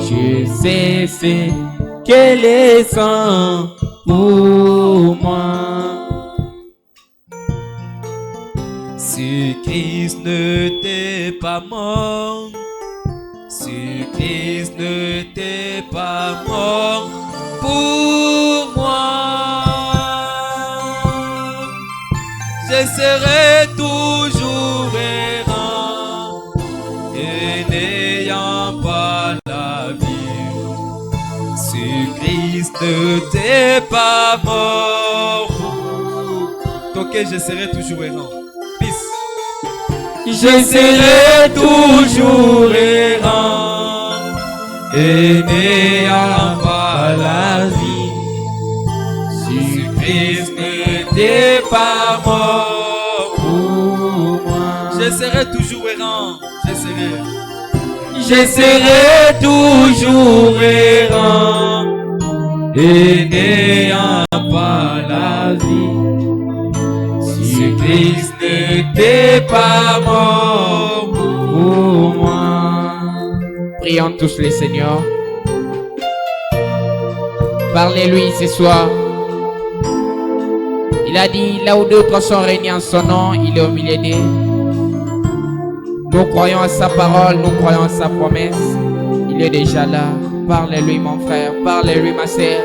Je sais ce que les sang pour moi. Si Christ n'était pas mort, si Christ n'était pas mort pour moi, je serais toujours errant et n'ayant pas la vie. Si Christ n'était pas mort, donc je serais toujours errant. Je serai toujours errant et n'ayant pas la vie. Si Christ n'était pas mort pour moi. Je serai toujours errant. Je serai toujours errant et n'ayant pas la vie. Si Christ n'était pas mort pour moi. Prions tous les seigneurs. Parlez-lui ce soir. Il a dit, là où deux trois sont réunis en son nom, il est au milieu d'eux. Nous croyons à sa parole, nous croyons à sa promesse. Il est déjà là. Parlez-lui mon frère, parlez-lui ma sœur.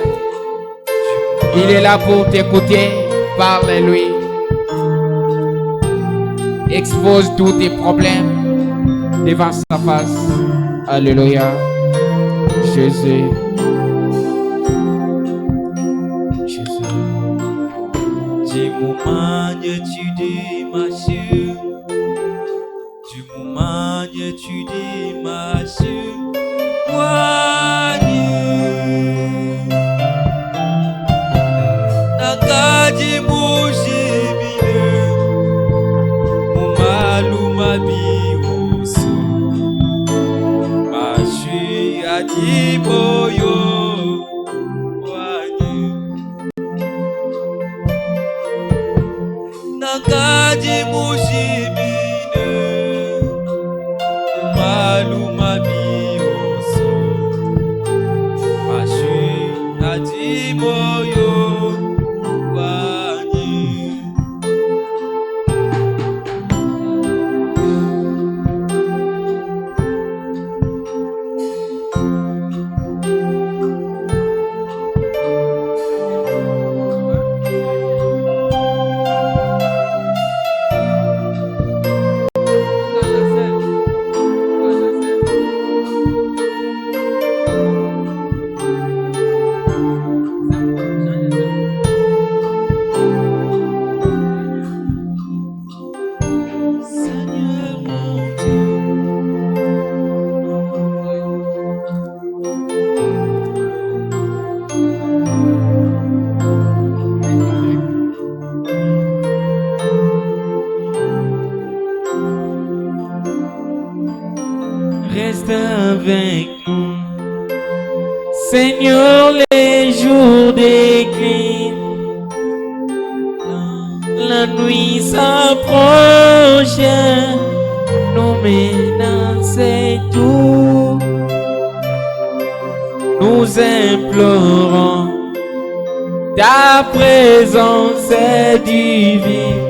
Il est là pour t'écouter. Parlez-lui. Expose tous tes problèmes devant sa face. Alléluia. Jésus. Jésus. Du moment que tu dis ma chère, du moment que tu dis ma chère, moi Nakadi mujibile Mumalu mabiusu Mashi adiboyo Wani Nakadi mujibile Mumalu mabiusu Mashi adiboyo Reste avec nous, Seigneur, les jours déclinent, la nuit s'approche, nous menaçons tout, nous implorons ta présence divine.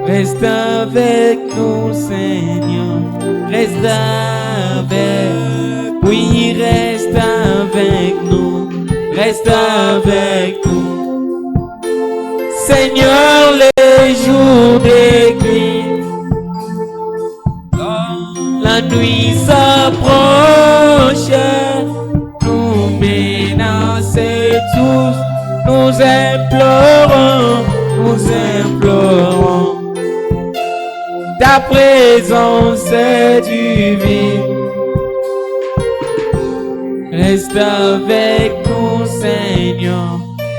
Reste avec nous, Seigneur. Reste avec, oui, reste avec nous. Reste avec nous. Seigneur, les jours déclinent. La nuit s'approche. Nous menaçons tous. Nous implorons, ta présence divine. Reste avec nous, Seigneur.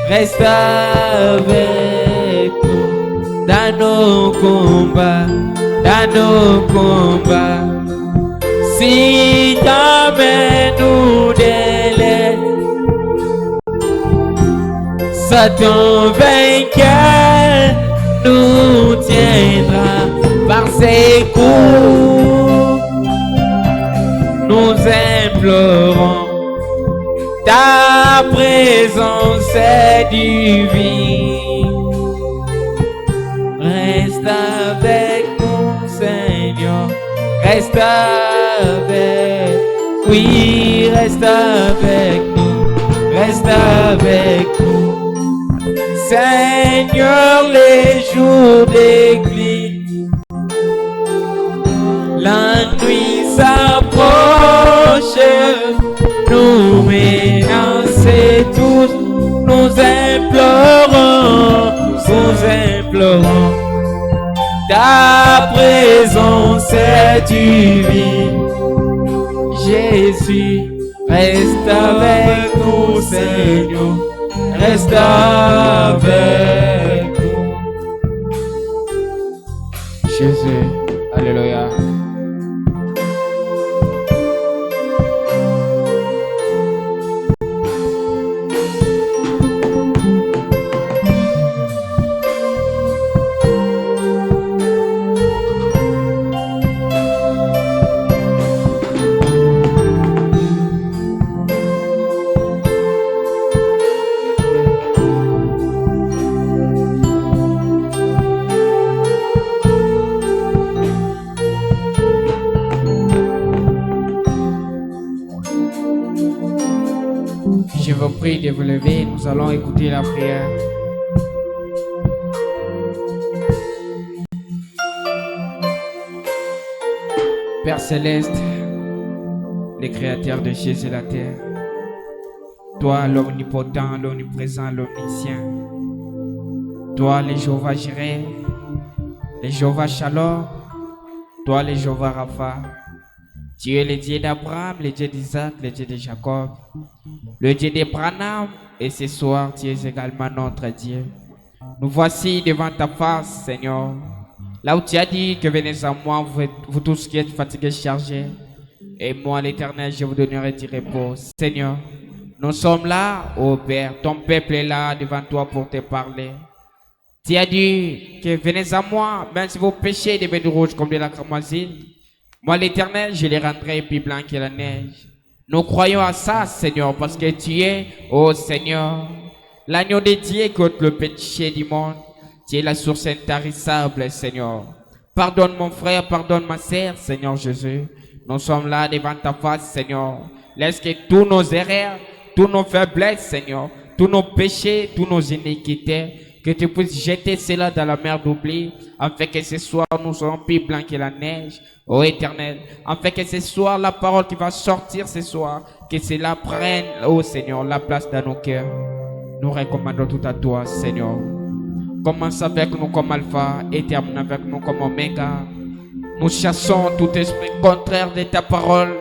Reste avec nous dans nos combats, Si jamais nous délais, Satan vainqueur nous tiendra par ses coups, nous implorons. Ta présence est divine. Reste avec nous, Seigneur. Reste avec, oui, reste avec nous. Reste avec nous. Seigneur, les jours déclinent. La nuit s'approche. Nous menacés tous, nous implorons, ta présence est divine. Jésus, reste avec nous, Seigneur, reste avec nous. Jésus, alléluia. Je vous prie de vous lever, nous allons écouter la prière. Père Céleste, le Créateur de Jésus et la terre, toi l'omnipotent, l'omniprésent, l'omniscient, toi le Jéhovah Jireh, le Jéhovah Shalom, toi le Jéhovah Rapha. Tu es le Dieu d'Abraham, le Dieu d'Isaac, le Dieu de Jacob, le Dieu d'Abraham, et ce soir, tu es également notre Dieu. Nous voici devant ta face, Seigneur, là où tu as dit que venez à moi, vous tous qui êtes fatigués, chargés, et moi, l'Éternel, je vous donnerai du repos. Seigneur, nous sommes là, ô Père, ton peuple est là devant toi pour te parler. Tu as dit que venez à moi, même si vos péchés deviennent rouges comme de la cramoisine, moi, l'Éternel, je les rendrai plus blancs que la neige. Nous croyons à ça, Seigneur, parce que tu es, ô Seigneur, l'agneau de Dieu qui ôte le péché du monde. Tu es la source intarissable, Seigneur. Pardonne mon frère, pardonne ma sœur, Seigneur Jésus. Nous sommes là devant ta face, Seigneur. Laisse que tous nos erreurs, tous nos faiblesses, Seigneur, tous nos péchés, tous nos iniquités, que tu puisses jeter cela dans la mer d'oubli, afin que ce soir nous serons plus blancs que la neige, ô Éternel, afin que ce soir la parole qui va sortir ce soir, que cela prenne, ô Seigneur, la place dans nos cœurs. Nous recommandons tout à toi, Seigneur. Commence avec nous comme Alpha et termine avec nous comme Oméga. Nous chassons tout esprit contraire de ta parole,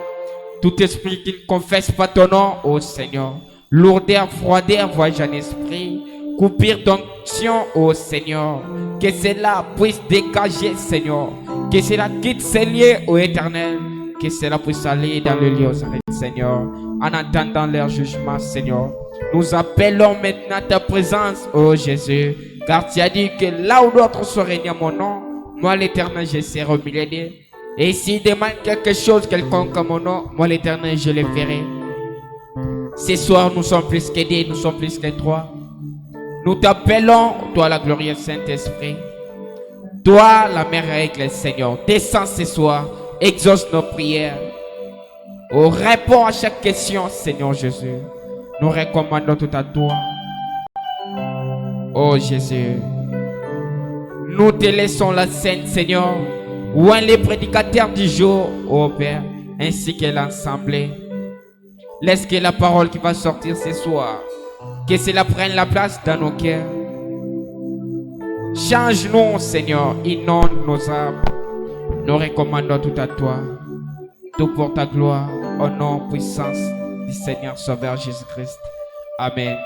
tout esprit qui ne confesse pas ton nom, ô Seigneur. Lourdeur, froideur, voyage en esprit. Coupure d'onction, ô Seigneur, que cela puisse dégager, Seigneur, que cela quitte ses lieux, ô Éternel, que cela puisse aller dans le lieu aux arrêts, Seigneur, en attendant leur jugement, Seigneur. Nous appelons maintenant ta présence, ô Jésus, car tu as dit que là où d'autres se réunissent à mon nom, moi l'Éternel, je serai au milieu d'eux. Et s'ils demandent quelque chose quelconque à mon nom, moi l'Éternel, je le ferai. Ce soir, nous sommes plus que deux, nous sommes plus que trois. Nous t'appelons, toi la glorieuse Saint-Esprit, toi la mère règle, Seigneur. Descends ce soir, exauce nos prières. Oh, réponds à chaque question, Seigneur Jésus. Nous recommandons tout à toi. Oh Jésus, nous te laissons la scène, Seigneur, ou les prédicateurs du jour, oh Père, ainsi que l'assemblée. Laisse que la parole qui va sortir ce soir, que cela prenne la place dans nos cœurs. Change-nous, Seigneur, inonde nos âmes. Nous recommandons tout à toi, tout pour ta gloire, au nom puissance du Seigneur Sauveur Jésus-Christ. Amen.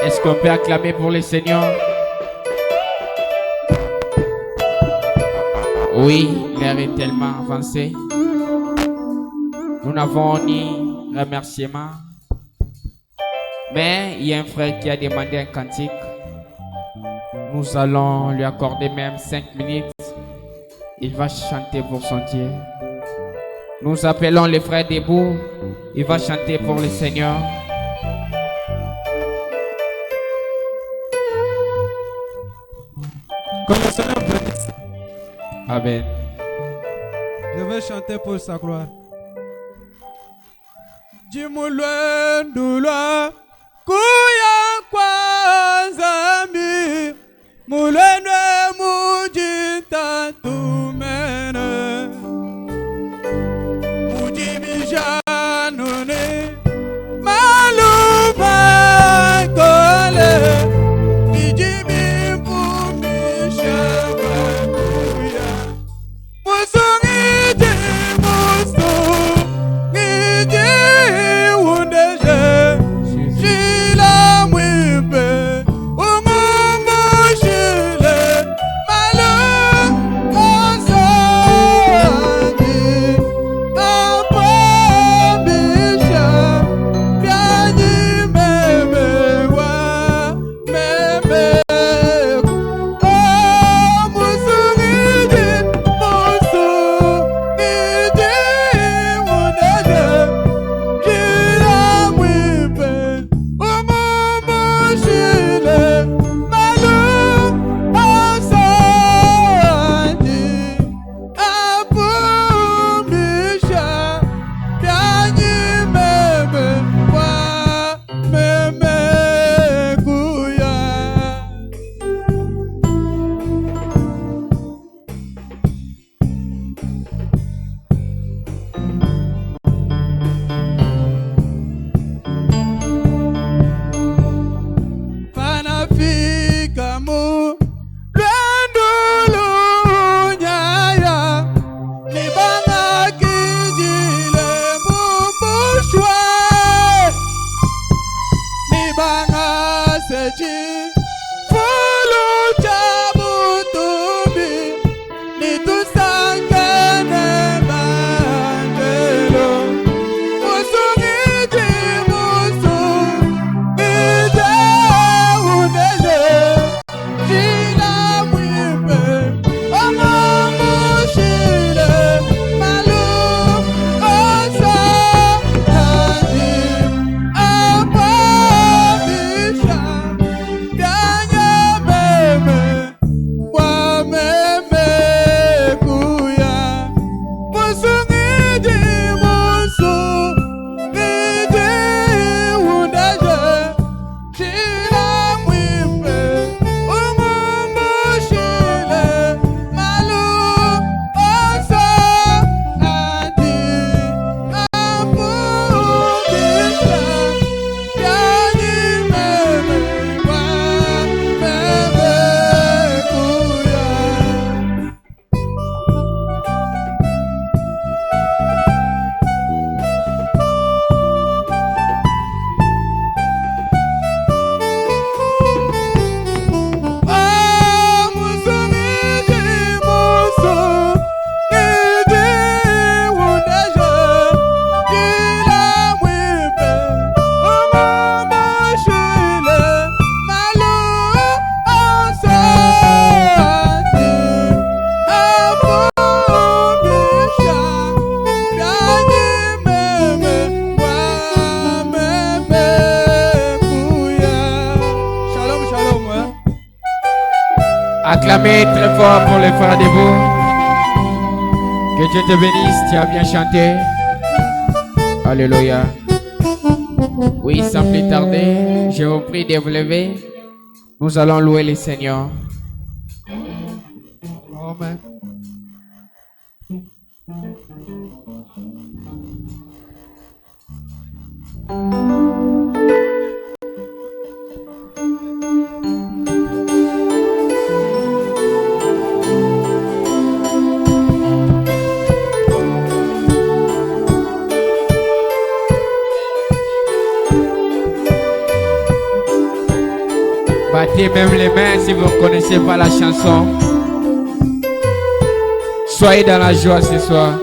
Est-ce qu'on peut acclamer pour le Seigneur? Oui, l'heure est tellement avancée. Nous n'avons ni remerciement. Mais il y a un frère qui a demandé un cantique. Nous allons lui accorder même 5 minutes. Il va chanter pour son Dieu. Nous appelons les frères debout. Il va chanter pour le Seigneur. Que le Seigneur bénisse. Amen. Je vais chanter pour sa gloire. Jimulwe ndulwa kuya kwanzami mulwenwe mujita tumene mujibijanune maluma kole ijibivumisha wakuya musungiji musungiji wundeje shila mwipe umumushile malu osani apabisha byanyi meme wa meme musungiji musungiji wundeje shila mwipe umumushile malu osani apumisha byanyi meme wa meme kuya. Panafika mu lwendo lunyaya libanga kijile mumbushwe libanga sechi fulu chabutumbi litusangene bandelo musungiji musungiji undeje shila mwipe omamushile malu osani apabisha byanye meme wa meme kuya musungiji musungiji undeje shila mwipe umumushile malu osani apubisha byanyi meme wa meme kuya. Musungiji musungiji wundeje shila mwipe umumushile malu osani apubisha byanyi meme wa meme kuya. Shalom, shalom. Acclamez très fort pour les frères debout. Que Dieu te bénisse, tu as bien chanté. Alléluia. Oui, sans plus tarder, je vous prie de vous lever. Nous allons louer le Seigneur. Amen. Battez même les mains si vous ne connaissez pas la chanson. Soyez dans la joie ce soir.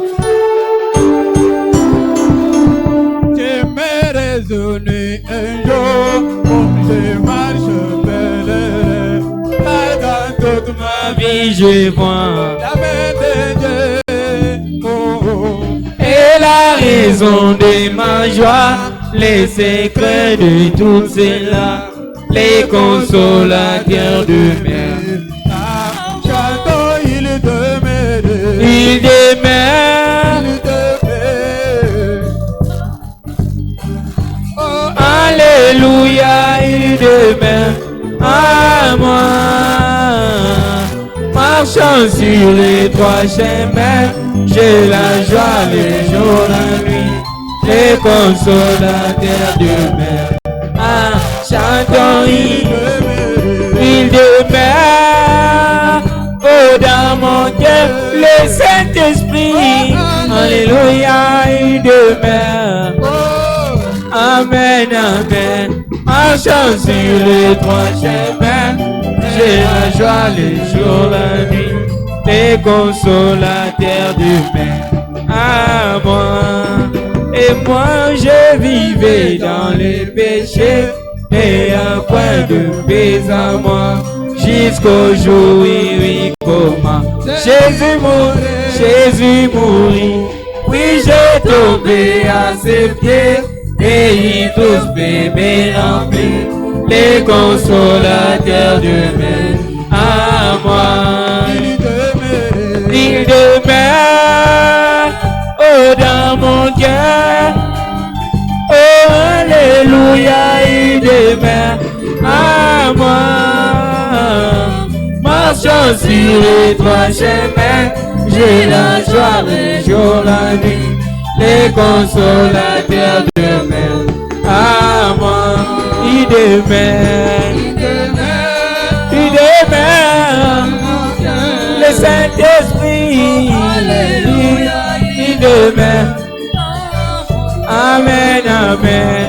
Tu m'es résonné un jour, comme je marche belle, dans toute ma vie, Vie, je vois. la main de Dieu. Oh, oh. Et raison de ma joie, les secrets de toutes ces larmes, les consolateurs de mer. Chantons, il demeure. Il demeure. Il demeure. Oh, Alléluia, il demeure à moi. Marchant sur les trois chemins, j'ai la joie les jours, la nuit, les consolateurs de mer. Ah, chantons, il demeure. Oh, dans mon cœur, le Saint-Esprit. Alléluia, il demeure. Amen, amen. Marchant sur les trois chemins, j'ai la joie les jours, la nuit, les consolateurs de mer à moi. Et moi je vivais dans les péchés, et un point de paix à moi, jusqu'au jour où il commence. Jésus mourit, oui j'ai tombé à ses pieds, et il tous bébés remplis, les consolateurs de mer à moi. Il demeure, oh dans mon cœur, oh alléluia, il demeure à moi. Marchant sur les trois chemins, j'ai la joie les jours, la nuit, les consolateurs de mer à moi. Il demeure, il demeure, le Saint-Esprit, il demeure. Amen, amen.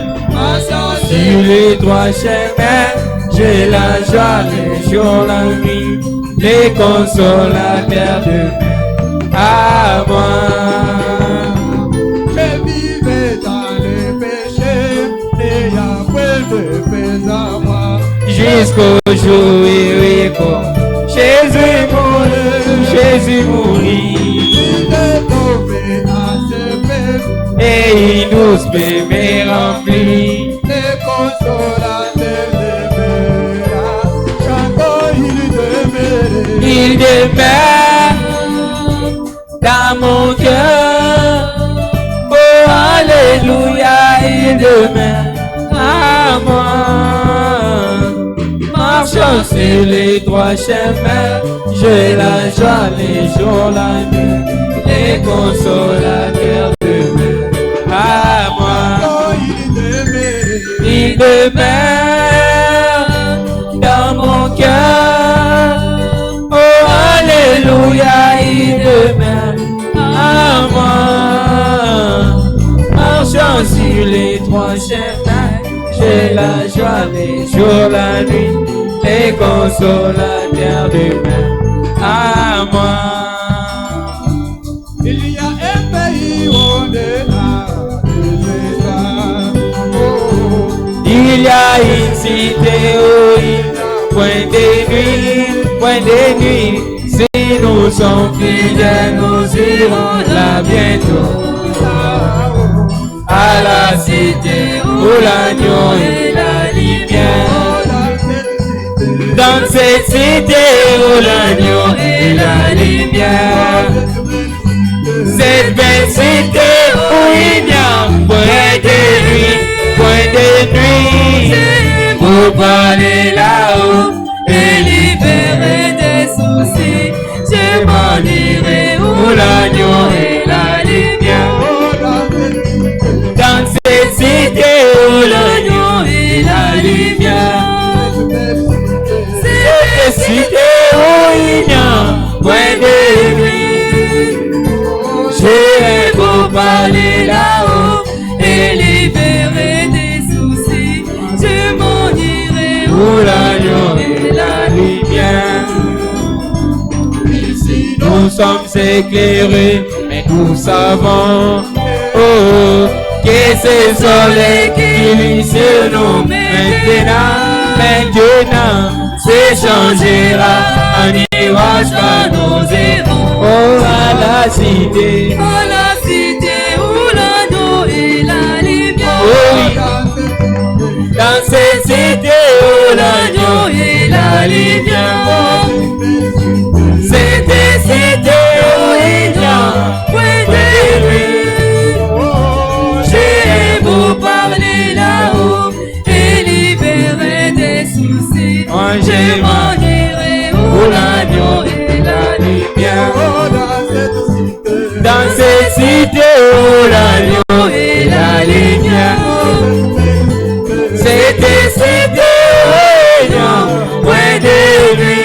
Sur les trois chemins, j'ai la joie les jours, la nuit, les consolateurs de mer à moi. je vivais dans les péchés, et un point de paix à moi. Jusqu'au jour où il commence. Jésus mourit, Il est tombé à ses pieds, et il nous bébés remplis. les consolateurs demeurent. Chantons, il demeure. Il demeure dans mon cœur. Oh alléluia, il demeure à moi. Marchant sur les trois chemins, j'ai la joie les jours, la nuit, les consolateurs de mer à moi. Oh, il demeure. Il demeure dans mon cœur. Oh alléluia, il demeure à moi. Marchant sur les trois chemins, j'ai la joie les jours, la nuit, les consolateurs de mer à moi. Il y a un pays au-delà de ça. Oh, Il y a une cité où il point de nuit. Si nous sommes fidèles, nous irons là bientôt. À la cité où l'agneau est la lumière. Dans cette cité où l'agneau est la lumière. Cette belle cité où il n'y a point de nuit, vous parlez là-haut et libérer des soucis. Je m'en irai où l'agneau est la lumière. Dans cette cité où l'agneau est la lumière. Cette cité où il n'y a point de nuit. J'irai vous parler là-haut et libérer des soucis. Je m'en irai où l'agneau est la lumière. Ici nous sommes éclairés, mais nous savons que ce soleil qui luit sur nous maintenant s'échangera en nuage quand nous irons à la cité où l'agneau cette cité où l'agneau et la lumière. Cette cité où il y a point de lui. J'ai beau parler là-haut et libérer des soucis. Je m'en irai où l'agneau et la lumière. Dans cette cité où l'agneau et la lumière. Cette cité où il y a point de lui.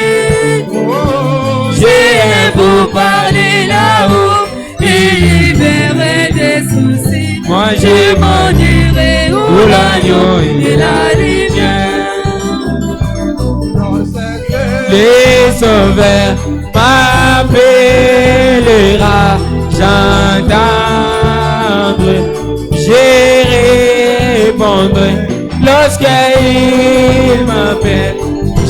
J'ai beau parler là-haut et libérer des soucis. Moi je m'en irai où l'agneau et la lumière. Les sauveurs m'appellera, j'entendrai, je répondrai. Lorsqu'il m'appelle,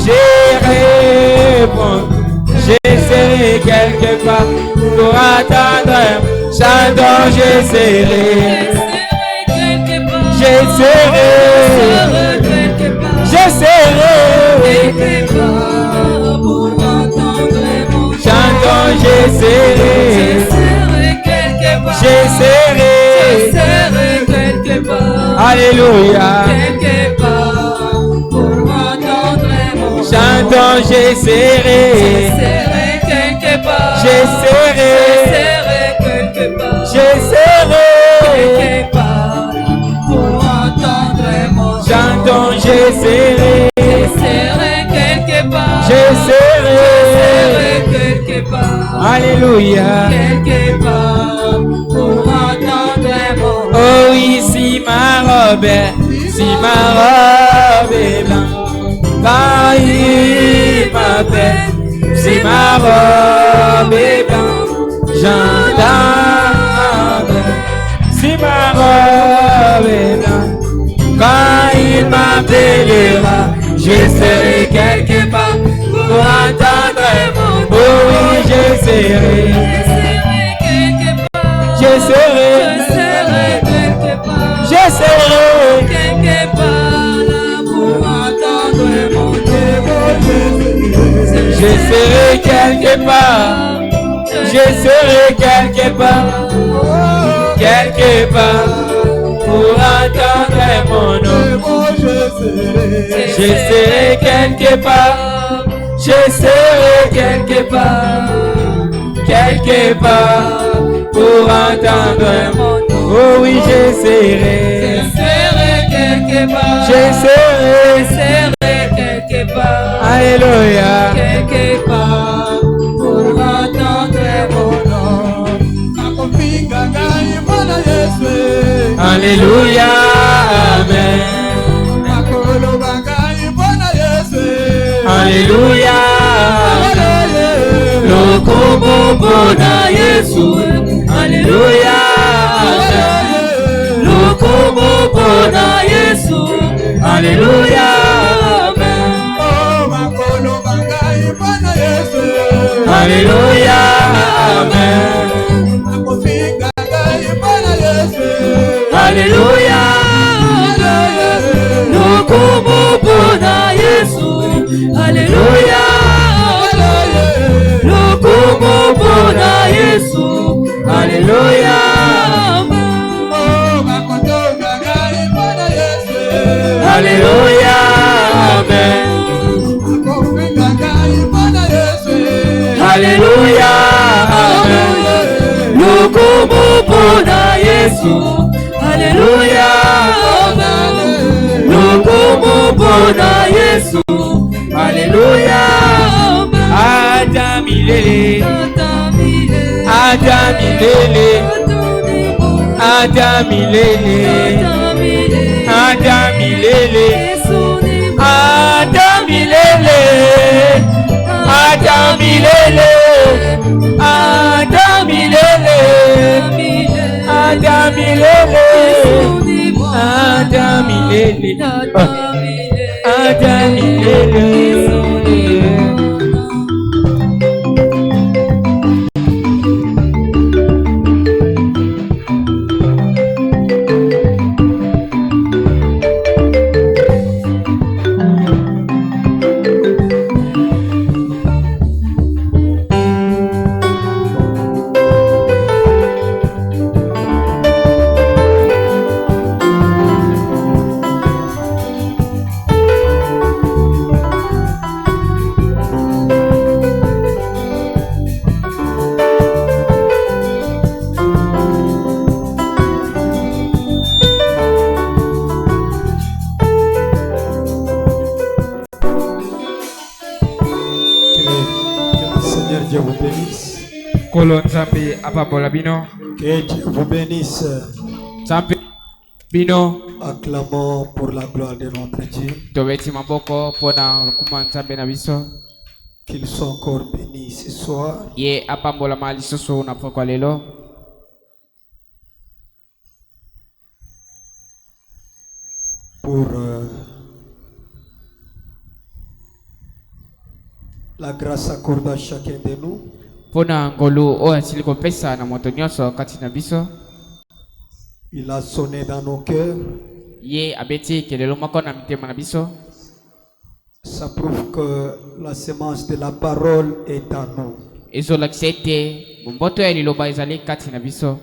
je répondrai. Je serai quelque part pour attendre. Chantons, je serai. Je serai. Je serai. Pour entendre mon chant. Chantons, je serai. Je serai quelque part. Alléluia. Quelque part pour entendre mon chant. Chantons, je serai. Quelque part. Je serai quelque part. Je serai quelque part pour entendre mon chant. Chantons, je serai quelque part. Je serai quelque part. Alléluia. Quelque part pour entendre mon chant. Oh oui, si ma robe est blanche, quand il m'appelle. Si ma robe est blanche, j'entendrai. Si ma robe est blanche, quand il m'appellera, je serai quelque part pour entendre mon chant. Oh oui, je serai. Je serai quelque part. Je serai quelque part là pour entendre mon chant. Je serai quelque part, je serai quelque part pour entendre mon nom. Je serai quelque part, je serai quelque part pour entendre mon nom. Oh oui, je serai quelque part, je serai quelque part. Alléluia. Quelque part pour entendre mon nom. Alléluia. Amen. Alléluia. Lokomo bona Yesu. Alléluia. Lokomo bona Yesu. Alléluia. Alléluia, Amen. Alléluia, Lokomo bona Yesu. Alléluia, Lokomo bona Yesu. Alléluia, Alléluia, Amen. Alléluia, Amen. Lokomo bona Yesu. Alléluia, Amen. Lokomo bona Yesu. Alléluia, Adam milele, Adam milele, Adam milele, Adam milele, Adam milele, Adam milele, Adam milele, Adam milele, Adam milele, Adam milele. Nkolo Nzambe apambola bino. Que Dieu vous bénisse. Nzambe bino. Acclamons pour la gloire de notre Dieu. Tobeti maboko pona kuma Nzambe na biso. Qu'ils soient encore bénis ce soir. Ye apambola mali soso na pokwa lelo. Pour la grâce accordée à chacun de nous. Pona ngolu o asili kopesa na moto nyonso kati na biso. Il a sonné dans nos cœurs. Ye abeti kelelo moko na mitema na biso. Ça prouve que la semence de la parole est en nous. Ezolakisete mboto ya liloba ezali kati na biso.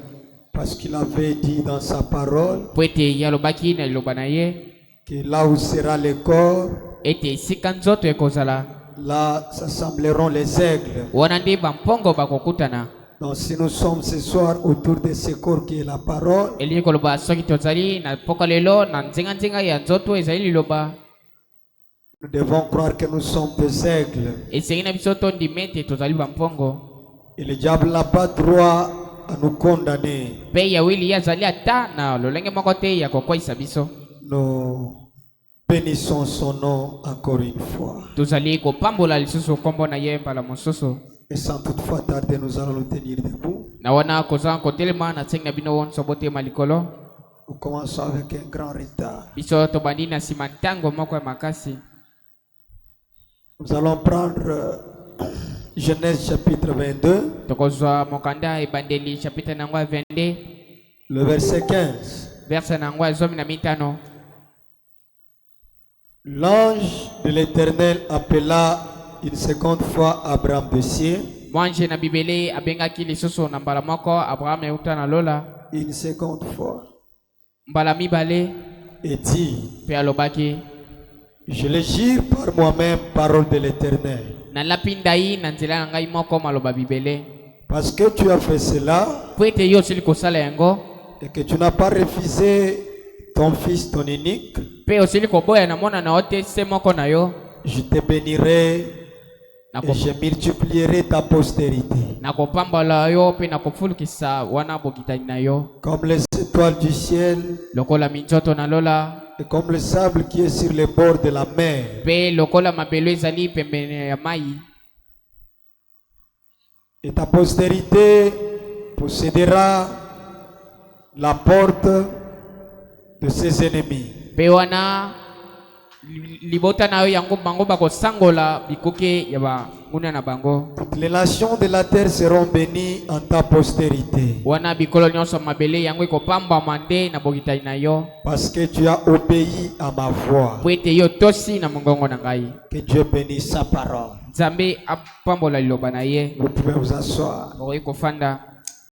Parce qu'il avait dit dans sa parole Pwete ya lobaki na liloba na ye que là où sera le corps, ete sika nzoto ekozala là s'assembleront les aigles. wana ndi bampongo bakokutana. Donc si nous sommes ce soir autour de ce corps qui est la parole, Eli koloba soki tozali na poko lelo na nzinga ya nzoto ezali liloba. nous devons croire que nous sommes des aigles. Esengeli na biso tondimete tozali bampongo. Et le diable n'a pas droit à nous condamner. Pe ya wili ya zali ata na lolenge moko te ya kokwisa biso. Nous bénissons son nom encore une fois. Tozali kopambola lisusu kombo na ye mbala mosusu. Et sans toutefois tarder, nous allons nous tenir debout. Na wana kozala kotelema na tsengi na bino wonso botema likolo. Nous commençons avec un grand retard. Biso tobandi na nsima ntango moko ya makasi. Nous allons prendre Genèse chapitre 22, Tokozwa mokanda ebandeli chapitre nango ya 22 le verset 15. verse nango ya 15. L'ange de l'Éternel appela une seconde fois Abraham de ciel. Mwanje na bibele abengaki lisusu na mbala moko Abraham euta na lola. Une seconde fois. Mbala mibale Et dit, pe alobaki je le jure par moi-même, parole de l'Éternel. na lapindai na nzela na ngai moko maloba bibele. Parce que tu as fait cela Po ete yo osili kosala yango et que tu n'as pas refusé ton fils, ton unique, pe osili koboya na mwana na yo te se moko na yo, je te bénirai et je multiplierai ta postérité. na kopambola yo pe na kofulukisa wana bokitani na yo Comme les étoiles du ciel lokola minzoto na lola et comme le sable qui est sur les bords de la mer. pe lokola mabelo ezali pembeni ya mai. Et ta postérité possédera la porte de ses ennemis. Pe wana libota na yo yango bango bakosangola bikuke ya banguna na bango. Toutes les nations de la terre seront bénies en ta postérité. Wana bikolo nyonso mabele yango ekopambama nde na bokitani na yo. Parce que tu as obéi à ma voix. Po ete yo tosi na mongongo na ngai. Que Dieu bénisse sa parole. Nzambe apambola liloba na ye. Vous pouvez vous asseoir. Bokoki kofanda.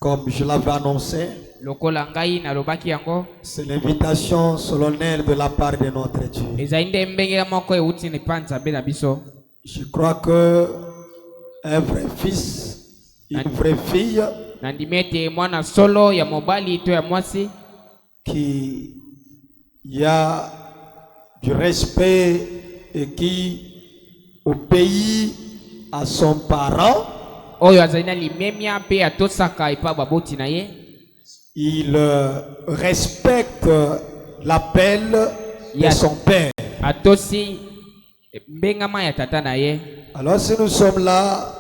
Comme je l'avais annoncé, Lokola ngai nalobaki yango c'est l'invitation solennelle de la part de notre Dieu. ezali nde mbengela moko euti epa Nzambe na biso. Je crois que un vrai fils, une vraie fille Nandimi ete mwana solo ya mobali to ya mwasi qui y a du respect et qui obéit à son parent, oyo azali na limemia pe atosaka epa baboti na ye. il respecte l'appel de son père. Atosi mbengama ya tata na ye. Alors si nous sommes là,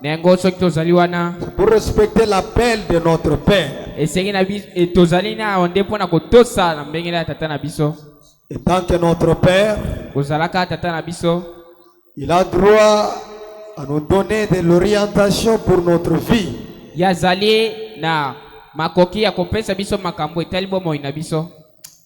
Nengo soki tozali wana c'est pour respecter l'appel de notre père. esengi na biso tozali na onde mpona kotosa na mbengela ya tata na biso. Et tant que notre père, Kozalaka tata na biso il a droit à nous donner de l'orientation pour notre vie. yazali na makoki ya kopesa biso makambo etali bomoi na biso.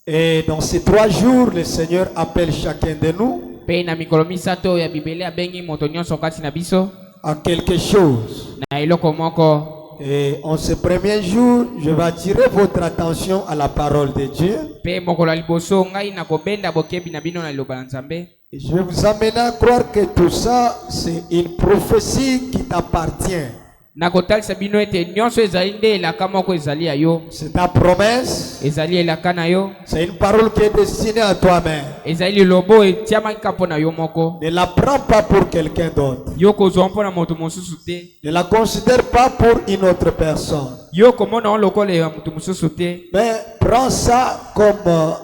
Et dans ces 3 jours, le Seigneur appelle chacun de nous Pe na mikolo misato ya bibele abengi moto nyonso kati na biso à quelque chose. na eloko moko. Et en ce premier jour, je vais attirer votre attention à la parole de Dieu. Pe mokolo ya liboso ngai na kobenda bokebi na bino na liloba na Nzambe. Et je vais vous amener à croire que tout ça, c'est une prophétie qui t'appartient. nakotalisa bino ete nyonso ezali nde elaka moko ezali ya yo. C'est ta promesse. Ezali elaka na yo. C'est une parole qui est destinée à toi-même. Ezali lilobo etiamaki mpo na yo moko. Ne la prends pas pour quelqu'un d'autre. Yo kozwa mpo na moto mosusu te. Ne la considère pas pour une autre personne. Yo komona on lokola ya moto mosusu te. Mais prends ça comme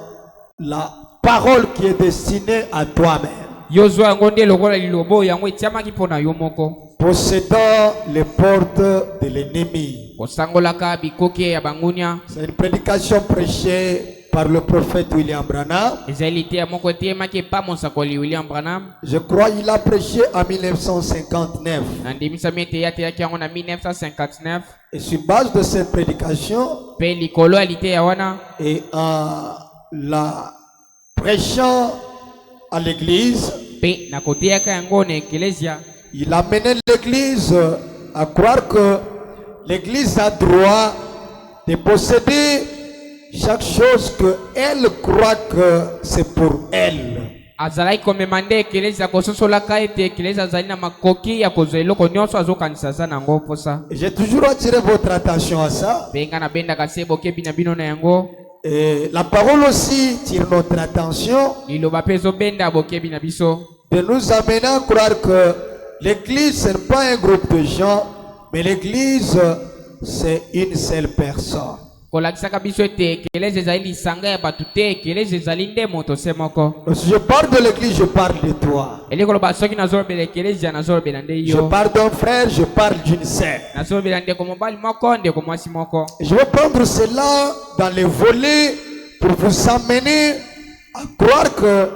la parole qui est destinée à toi-même. Yo zwa yango nde lokola lilobo yango etiamaki mpo na yo moko. Possédant les portes de l'ennemi. Kosangolaka bikoke ya bangunia. C'est une prédication prêchée par le prophète William Branham. Ezali te moko te maki pa monsakoli William Branham. Je crois il a prêché en 1959. Nandimisa mete ya te yaki yango na 1959. Et sur base de cette prédication Pe likolo alite ya wana. et en la prêchant à l'église, Pe nakoteaka yango na eklesia. il a mené l'église à croire que l'église a droit de posséder chaque chose qu'elle croit que c'est pour elle. Azalai komema nde eklesia kososolaka ete eklesia azali na makoki ya kozwa eloko nyonso azokanisa za nango mposa. J'ai toujours attiré votre attention à ça. Pe nga nabendaka se bokebi na bino na yango. Et la parole aussi tire notre attention Liloba pe ezobenda bokebi na biso. de nous amener à croire que l'église, ce n'est pas un groupe de gens, mais l'église, c'est une seule personne. Kolakisaka biso ete eklesia ezali lisanga ya bato te, eklesia ezali nde moto se moko. Si je parle de l'église, je parle de toi. Eli koloba soki nazolobela eklesia nazolobela nde Je yo. parle d'un frère, je parle d'une sœur. Nazolobela ndeko mobali moko ndeko mwasi moko. Je vais prendre cela dans les volets pour vous amener à croire que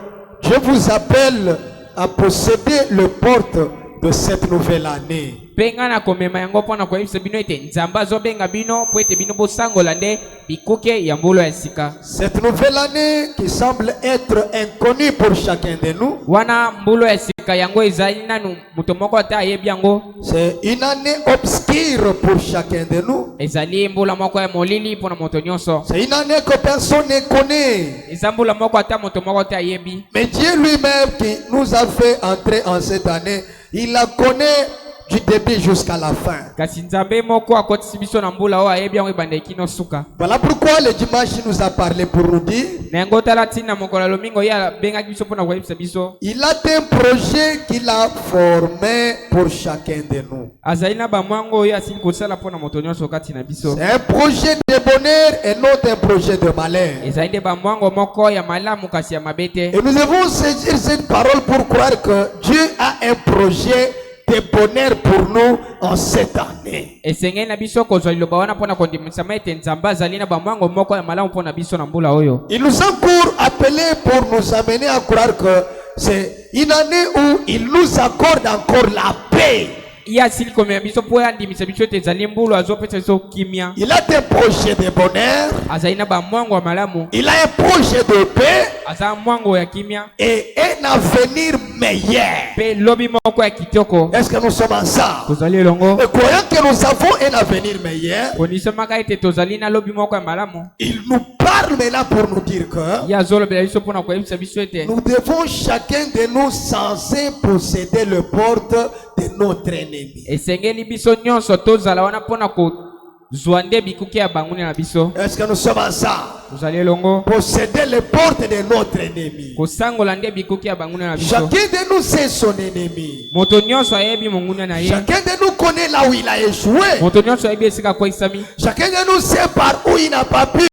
Dieu vous appelle à posséder le porte de cette nouvelle année. Penga na komema yango pona koyebisa bino ete nzambe azobenga bino po ete bino bosangola nde bikuke ya mbolo ya sika. Cette nouvelle année qui semble être inconnue pour chacun de nous, Wana mbolo ya sika yango ezali nanu moto moko ata ayebi yango. c'est une année obscure pour chacun de nous. Ezali mbula moko ya molili pona moto nyonso. C'est une année que personne ne connaît. Eza mbula moko ata moto moko ata ayebi. Mais Dieu lui-même qui nous a fait entrer en cette année, il la connaît du début jusqu'à la fin. Kasi nzambe moko akotisi biso na mbula oyo ayebi yango ebanda ekino suka. Voilà pourquoi le dimanche nous a parlé pour nous dire, Na yango tala ntina mokolo lomingo ye abengaki biso mpona koyebisa biso. il a un projet qu'il a formé pour chacun de nous. Azali na bamwango oyo asili kosala mpona moto nyonso kati na biso. C'est un projet de bonheur et non un projet de malheur. Ezali nde bamwango moko ya malamu kasi ya mabete. Et nous devons saisir cette parole pour croire que Dieu a un projet de bonheur pour nous en cette année. Esengeli na biso kozwa liloba wana mpona kondimisama ete nzambe azali na bamwango moko ya malamu mpona biso na mbula oyo. Il nous a encore appelés pour nous amener à croire que c'est une année où il nous accorde encore la paix. Ye asili komema biso mpo andimisa biso ete ezali mbulu azopesa biso kimia. Il a un projet de bonheur. Azali na bamwango ya malamu. Il a un projet de paix Aza mwango ya kimia. et un avenir meilleur. Pe lobi moko ya kitoko. Est-ce que nous sommes ensemble? Tozali elongo. Et croyant que nous avons un avenir meilleur, Kondisomaka ete tozali na lobi moko ya malamu. il nous parle maintenant pour nous dire que Ye azolobela biso mpona koyebisa biso ete nous devons chacun de nous censé posséder le porte de notre ennemi. esengeli biso nyonso tozala wana mpona kozwa nde bikuke ya banguni na biso. Est-ce que nous sommes ensemble? Tozali elongo. Posséder le porte de notre ennemi. Kosangola nde bikuke ya banguni na biso. Chacun de nous sait son ennemi. Moto nyonso ayebi monguna na ye. Chacun de nous connaît là où il a échoué. Moto nyonso ayebi esika akoisami. Chacun de nous sait par où il n'a pas pu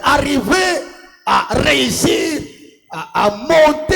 arriver à réussir, à monter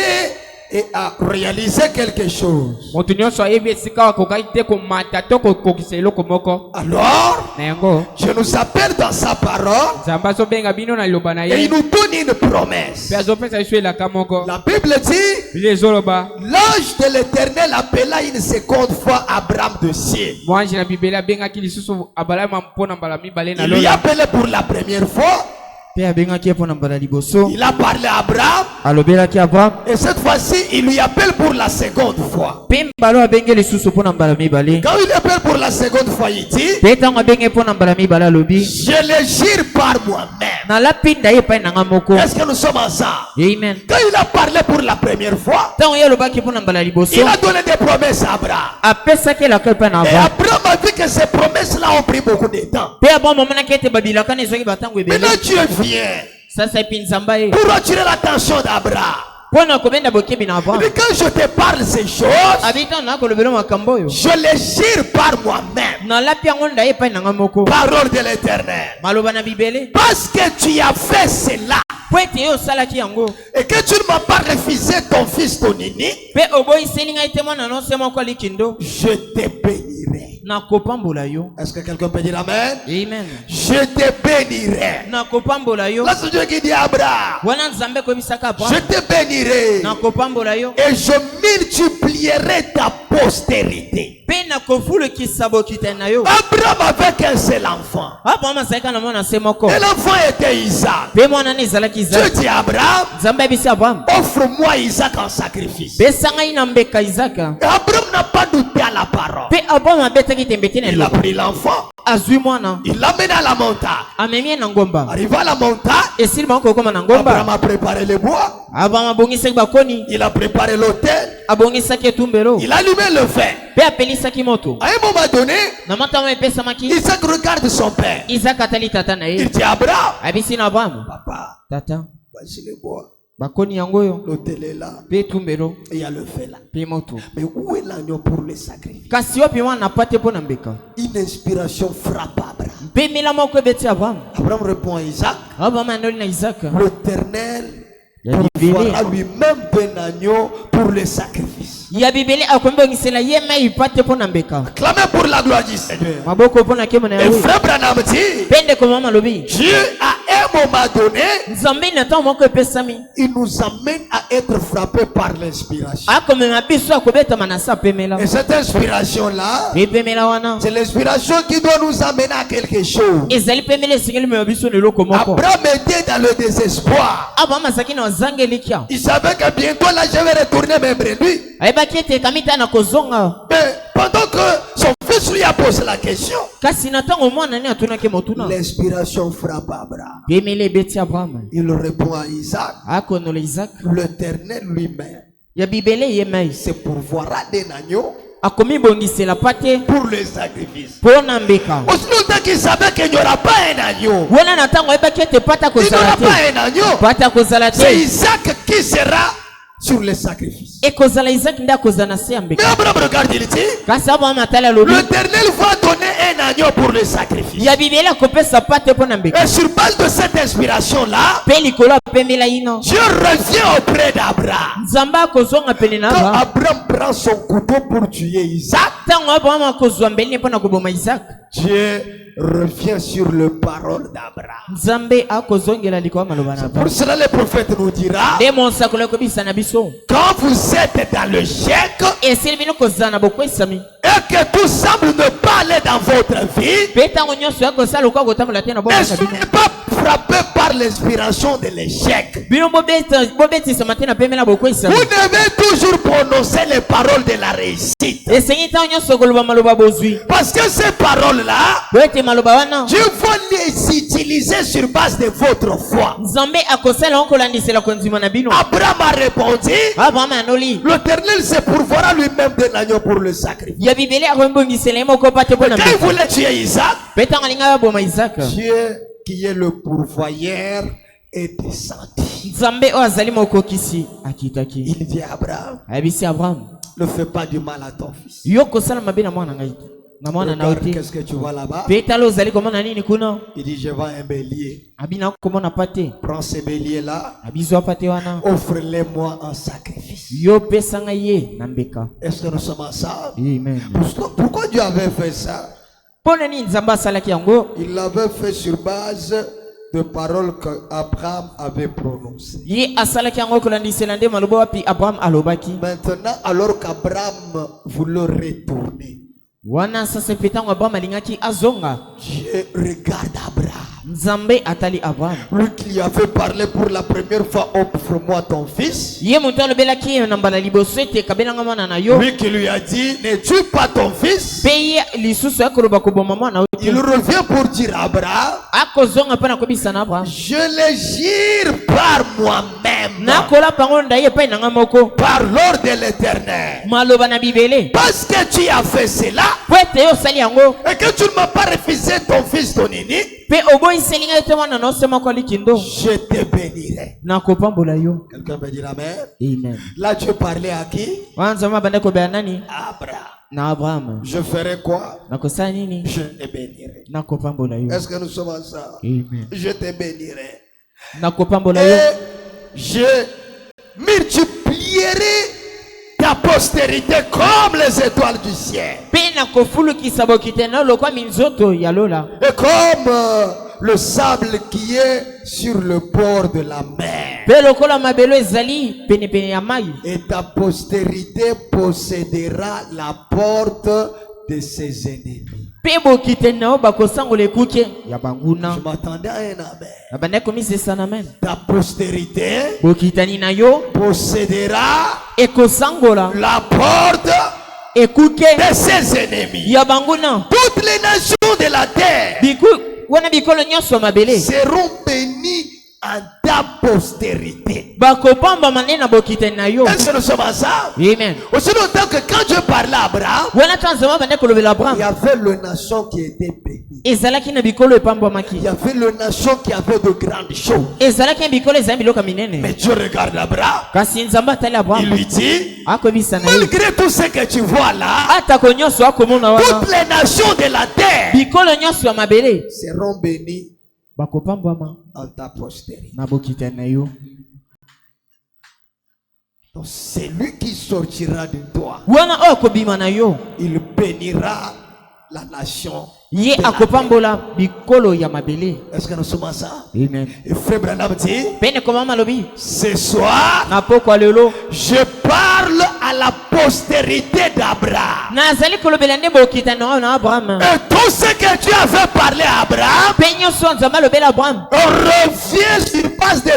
et à réaliser quelque chose. Moto nyonso ayebi esika akokaki te komata to kokokisa eloko moko. Alors, Na yango je nous appelle dans sa parole nzambe azobenga bino na liloba na et ye. il nous donne une promesse. Mpe azopesa biso elaka moko. La Bible dit, Bile ezoloba l'ange de l'Éternel appela une seconde fois Abraham de ciel. mwanji na bibeli abengaki lisusu abalama mpona mbala mibale na Il lui lola. appelé pour la première fois. Pe abengaki po na mbala liboso. Il a parlé à Abraham. Alobelaki Abraham. Et cette fois-ci, il lui appelle pour la seconde fois. Pe mbalo abenge lisusu po na mbala mibale. Quand il appelle pour la seconde fois, il dit, Pe tango abenge po na mbala mibale alobi. je le jure par moi-même. Na lapinda ye pa na ngamoko. Est-ce que nous sommes ensemble? Amen. Quand il a parlé pour la première fois, Tango ye alobaki po na mbala liboso. il a donné des promesses à Abraham. Apesaki la kelpa na Et Abraham. Abraham a vu que ces promesses-là ont pris beaucoup de temps. Pe Abraham omonaki ete babilaka na ezwaki batango ebele. Maintenant, Dieu vient Sasa epi nzamba ye. pour attirer l'attention d'Abraham. Pona kobenda bokebi na Abraham. Mais quand je te parle ces choses, Abita na kolobelo makambo yo. je les jure par moi-même. Na lapi yango nda ye pa na ngamoko. Parole de l'Éternel. Maloba na bibele. Parce que tu as fait cela Po ete yo salaki yango. et que tu ne m'as pas refusé ton fils, ton unique, Pe oboyi selinga ete mwana no sema kwa likindo. je te bénirai. Na kopambola yo. Est-ce que quelqu'un peut dire Amen? Amen. Je te bénirai. Na kopambola yo. Là, c'est Dieu qui dit à Abraham, Wana nzambe ko bisaka je Abraham. te bénirai Na kopambola yo. et je multiplierai ta postérité. Pe na kofulu kisabo kitena yo. Abraham avait qu'un seul enfant. Abraham asaika na mwana semoko. Et l'enfant était Isaac. Pe mwana ne zalaki Dieu Isaac. dit à Abraham, Nzambe bisi Abraham. offre-moi Isaac en sacrifice. Pe sanga ina mbeka Isaka. Et Abraham n'a pas douté à la parole. Pe Abraham abetaki tembete na Il a lo. pris l'enfant, Azui mwana. il l'amène à la montagne. Amemi na ngomba. Arrivé à la montagne, Esili bango koma na Abraham ngomba. a préparé le bois, Abraham abongisaki bakoni. il a préparé l'autel, Abongisaki etumbelo. il a allumé le feu. Pe apelisaki moto. À un moment donné, Na matamo epesamaki. Isaac regarde son père. Isaac atali tata na Il ye. dit à Abraham, Abisi na Abraham. papa, Tata. voici le bois, Bakoni yango yo. l'autel est là, Pe etumbelo. et il y a le feu là. Pe moto. Mais où est l'agneau pour le sacrifice? Kasi wapi mwana apate po na mbeka. Une inspiration frappe Abraham. Pe mela moko ebeti Abraham. Abraham répond à Isaac, Abraham andoli na Isaac. l'Éternel Ya bibele. pourvoira lui-même d'un agneau pour le sacrifice. Ya bibele akombongisela ye me ipate po na mbeka. Clamez pour la gloire du Seigneur. Maboko po na kemo na Et yawe. frère Branham dit, Pende ko mama lobi. Dieu à un moment donné, Nzambe na tango moko epesami. il nous amène à être frappés par l'inspiration. Akomema biso akobeta manasa pemela. Et cette inspiration-là, Pe pemela wana. c'est l'inspiration qui doit nous amener à quelque chose. Ezali pemela esengeli me biso ne loko moko. Abraham était dans le désespoir. Abraham azaki na zangeli kia. Il savait que bientôt là, je vais retourner mes brebis. Ayebaki ete kamita na kozonga. Mais pendant que son fils lui a posé la question, Kasi na tango mwana ne atunaki motuna. l'inspiration frappe Abraham. Pemela ebeti Abraham. Il répond à Isaac, Akonola Isaac. l'Éternel lui-même Ya bibele ye mai. se pourvoira d'un agneau Akomi bongisela pate pour le sacrifice. po na mbeka. Aussi longtemps qu'il savait qu'il n'y aura pas un agneau, Wana na tango ayebaki ete pata il n'y kozala aura te. pas un agneau, Pata kozala c'est te. Isaac qui sera sur le sacrifice. Ekozala Isaac nde akozala na se ya Mais mbeka. Abraham regarde, il dit, Kasi Abraham atali alobi. l'Éternel va donner un agneau pour le sacrifice. Ya bibele akopesa pate po na mbeka. Et sur base de cette inspiration-là, Pe likolo apemela ino. Dieu revient auprès d'Abraham. Nzambe akozonga pene na Quand Abraham. Abraham prend son couteau pour tuer Isaac, Tango Abraham akozwa mbeli mpo na koboma Isaac. Dieu revient sur le parole d'Abraham. Nzambe akozongela likolo maloba na Pour Abraham. cela, le prophète nous dira, Nde monsakolo ekobisa na biso. quand vous êtes dans le chèque Esili bino kozala na bokwesami. et que tout semble ne pas aller dans votre vie, Pe tango nyonso ya kosala lokola kotambola te na ne bomoi na bino. soyez pas frappé par l'inspiration de l'échec. Bino bobetisama te na pemela Vous bokwesami. devez toujours prononcer les paroles de la réussite. Esengi ntango nyonso koloba maloba bozwi. Parce que ces paroles-là, Po ete maloba wana. Dieu va les utiliser sur base de votre foi. Nzambe akosala ngo kolandisela kondima na bino. Abraham a répondu, Abraham anoli. l'Éternel se pourvoira lui-même d'un agneau pour le sacrifice. Ya bibele akombongisela ye moko pate po na Quand il mbeka. voulait tuer Isaac, Pe tango alinga baboma Isaac. Dieu qui est le pourvoyeur est descendu. Nzambe oyo azali mokokisi akitaki. Il dit à Abraham, Ayebisi Abraham. ne fais pas du mal à ton fils. Yo kosala mabe na mwana ngai. Na mwana na Regarde, ote. qu'est-ce que tu vois là-bas? Pe talo ozali komona nini kuna? Il dit, je vends un bélier. Abina komona pate. Prends ce bélier-là, Abizwa pate wana. offre-les-moi en sacrifice. Yo pesa ngai ye na mbeka. Est-ce que nous sommes ensemble? Amen. Pourquoi Dieu avait fait ça? Pona nini Nzambe asalaki yango? Il l'avait fait sur base de paroles qu'Abraham avait prononcées. Ye asalaki yango kolandisela nde maloba wapi Abraham alobaki. Maintenant, alors qu'Abraham voulait retourner, Wana sasa pe tango Abraham alingaki azonga. Dieu regarde Abraham. Nzambe atali Abraham. Lui qui lui avait parlé pour la première fois, offre-moi ton fils. Ye moto alobelaki na mbala liboso ete kabelanga mwana na yo. Lui qui lui a dit, ne tue pas ton fils. Pe lisusu akoloba koboma mwana Il revient pour dire à Abraham, akozonga pa na kobisa na Abraham. je le jure par moi-même, Na kola pango ndaye pa nanga moko. par l'ordre de l'Éternel. Maloba na bibele. Parce que tu as fait cela, Pwete yo sali yango. et que tu ne m'as pas refusé ton fils, ton unique, Pe oboyi selinga ete mwana no sema kwa likindo. je te bénirai. Na kopambola yo. Quelqu'un peut dire amen? Amen. Là, Dieu parlait à qui? Wanza mabanda ko be nani? Abraham. Na Abraham. Je ferai quoi? Na kosa nini? Je te bénirai. Na kopambola yo. Est-ce que nous sommes ensemble? Amen. Je te bénirai. Na kopambola yo. Et je multiplierai ta postérité comme les étoiles du ciel. Pe na kofulu kisabo kitena lo kwa minzoto ya lola. Et comme le sable qui est sur le bord de la mer. Pe lokola mabelo ezali pene pene ya mai. Et ta postérité possédera la porte de ses ennemis. Pe bokitena ba kosangola ekuke ya banguna. Je m'attendais à un amen. Na banda komisi sana men. Ta postérité Bokitani na yo possédera ekosangola la porte ekuke de ses ennemis. ya banguna. Toutes les nations de la terre Biku wana bikolo nyonso mabele. seront bénies en ta postérité. Bakopamba manena bokitani na yo. Est-ce que nous sommes ensemble? Amen. Aussi longtemps que quand Dieu parlait à Abraham, Wana tanzama banda kolobela Abraham. il y avait le nation qui était bénie. Ezalaki na bikolo epambwa Il maki. y avait le nation qui avait de grandes choses. Ezalaki na bikolo ezali biloko minene. Mais Dieu regarde Abraham. Kasi nzambe atali Il Abraham. lui dit, Akobisa na ye. malgré tout ce que tu vois là, Atako nyonso akomona wana. toutes les nations de la terre Bikolo nyonso ya mabele seront bénies bakopambwama en ta postérité. na bokitani na yo. Donc c'est lui qui sortira de toi. Wana oyo akobima na yo. Il bénira la nation. Ye de la akopambola bikolo ya mabele. terre. Est-ce que nous sommes ensemble? Amen. Et frère Branham dit, Pene komama lobi. ce soir, Na poko lelo. je parle à la postérité d'Abraham. Nazali kolobela nde bokitani na na Abraham. Et tout ce que Dieu avait parlé à Abraham, Pe nyonso nzambe alobela Abraham. on revient sur base des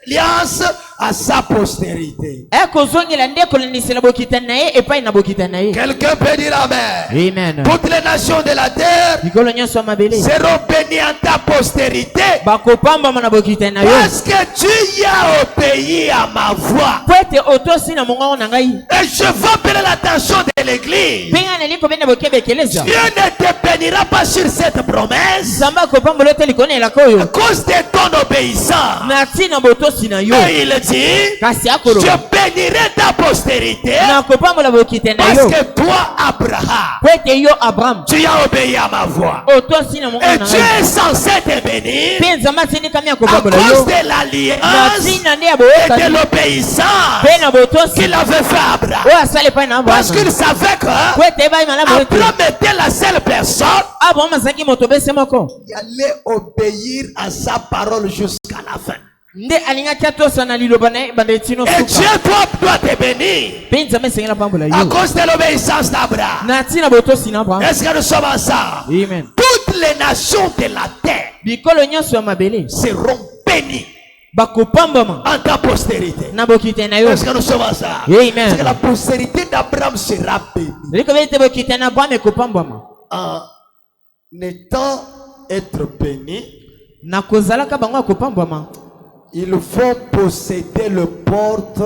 alliances à sa postérité. Ekozongela nde kolonisela bokitani na ye epai na bokitani na ye. Quelqu'un peut dire amen. Amen. Toutes les nations de la terre Bikolo nyonso ya mabele seront bénies en ta postérité bakopambama na bokitani na yo. parce que tu y as obéi à ma voix. Po ete otosi na mongongo na ngai. Et je veux appeler l'attention de l'église. Mpe ngai nali kobenda bokebe ekeleza. Dieu ne te bénira pas sur cette promesse Nzambe akopambola ete likolo na elaka à oyo. cause de ton obéissance. Na ntina botosi na yo. Et il dit, Kasi je akoloba. bénirai ta postérité Na kopambola bokitani na parce yo. que toi, Abraham, Po ete yo Abraham tu as obéi à ma voix. otosi na mongongo Et na tu ngai. es censé te bénir Mpe Nzambe atindikami à akopambola cause yo. de Na l'alliance ntina nde ya et de boyokani. l'obéissance Mpe na botosi qu'il avait fait à Abraham. oyo asali epai na Parce Abraham. qu'il savait Po que ete ebai malamu ete Abraham était la seule personne Abraham azalaki moto bese moko. qui allait obéir à sa parole jusqu'à la fin. Nde alingaki atosa na liloba na ye banda etino Et Dieu, suka. toi, doit te bénir Mpe Nzambe esengeli apambola à yo. cause de l'obéissance d'Abraham. Na ntina botosi na Abraham. Est-ce que nous sommes ensemble? Amen. Toutes les nations de la terre Bikolo nyonso ya mabele seront bénies bakopambama en ta postérité. na bokitani na yo. Est-ce que nous sommes ensemble? Amen. Parce que la postérité d'Abraham sera bénie Likobela ete bokitani na Abraham ekopambwama. en étant être béni. Na kozalaka bango akopambwama. Ils vont posséder le porte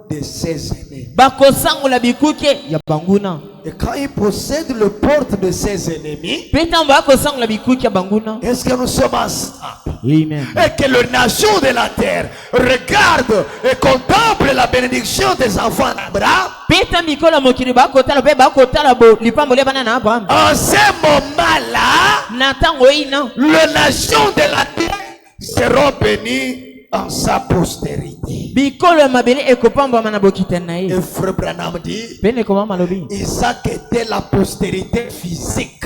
de ses ennemis. Bakosangola bikuke ya banguna. Et quand ils possèdent le porte de ses ennemis, Mpe ntango bakosangola bikuke ya banguna. est-ce que nous sommes ensemble? Amen. Et que les nations de la terre regardent et contemplent la bénédiction des enfants d'Abraham. Mpe ntango mikolo ya mokili bakotala mpe bakotala lipamboli ya bana na Abraham. En ce moment-là, Na ntango oyina les nations de la terre seront bénies en sa postérité. bikolo ya mabele ekopambwama na bokitani na Et ye. frère Branham dit, Mpe nekomama lobi. Isaac était la postérité physique.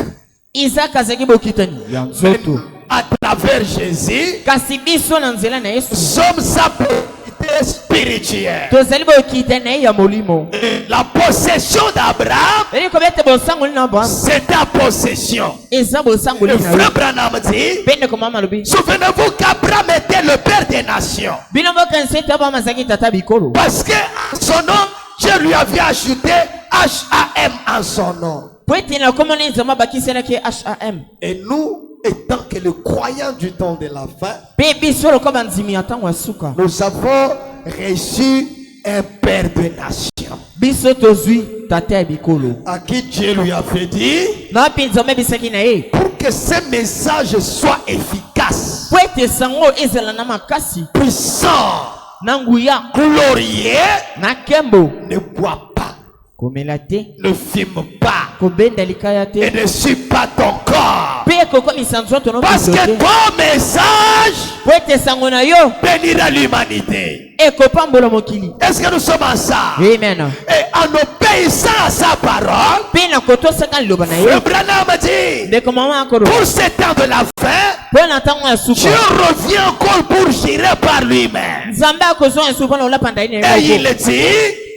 Isaka azalaki bokitani ya nzoto. À travers Jésus, Kasi biso na nzela na Yesu sommes sa postérité spirituelle. tozali bokitani ya molimo. La possession d'Abraham, Eli kobete bosangoli na Abraham. c'est ta possession. Eza bosangoli Le na frère yo. Branham dit, Bende komama lobi. souvenez-vous qu'Abraham était le père des nations. Bino bokanisi ete Abraham azalaki tata bikolo. Parce que son nom, Dieu lui avait ajouté H-A-M en son nom. Po ete na komona nzambe abakiselaki HAM. Et nous, étant que le croyant du temps de la fin, Mpe biso lokola bandimi ya ntango ya suka. nous avons reçu un père de nation Biso tozwi tata ya bikolo. à qui Dieu lui avait dit, Na mpe nzambe ebisaki na ye. pour que ce message soit efficace, Po ete sango ezala na makasi. puissant, Na nguya. glorieux, Na kembo. ne bois pas, Komela te. ne fume pas Kobenda likaya et te. ne suis pas ton corps. Mpe kokomisa nzoto no Parce que biso te. ton message Po ete sango na yo bénira l'humanité. ekopambola mokili. Est-ce que nous sommes ensemble? Amen. Et en obéissant à sa parole, Mpe na kotosaka liloba na le ye. Branham dit, Ndeko mama akolo. pour ce temps de la fin, Mpo na ntango ya Dieu suka. revient encore pour gérer par lui-même. Nzambe akozwa esu mpona olapanda ye na Et ye il moko. dit,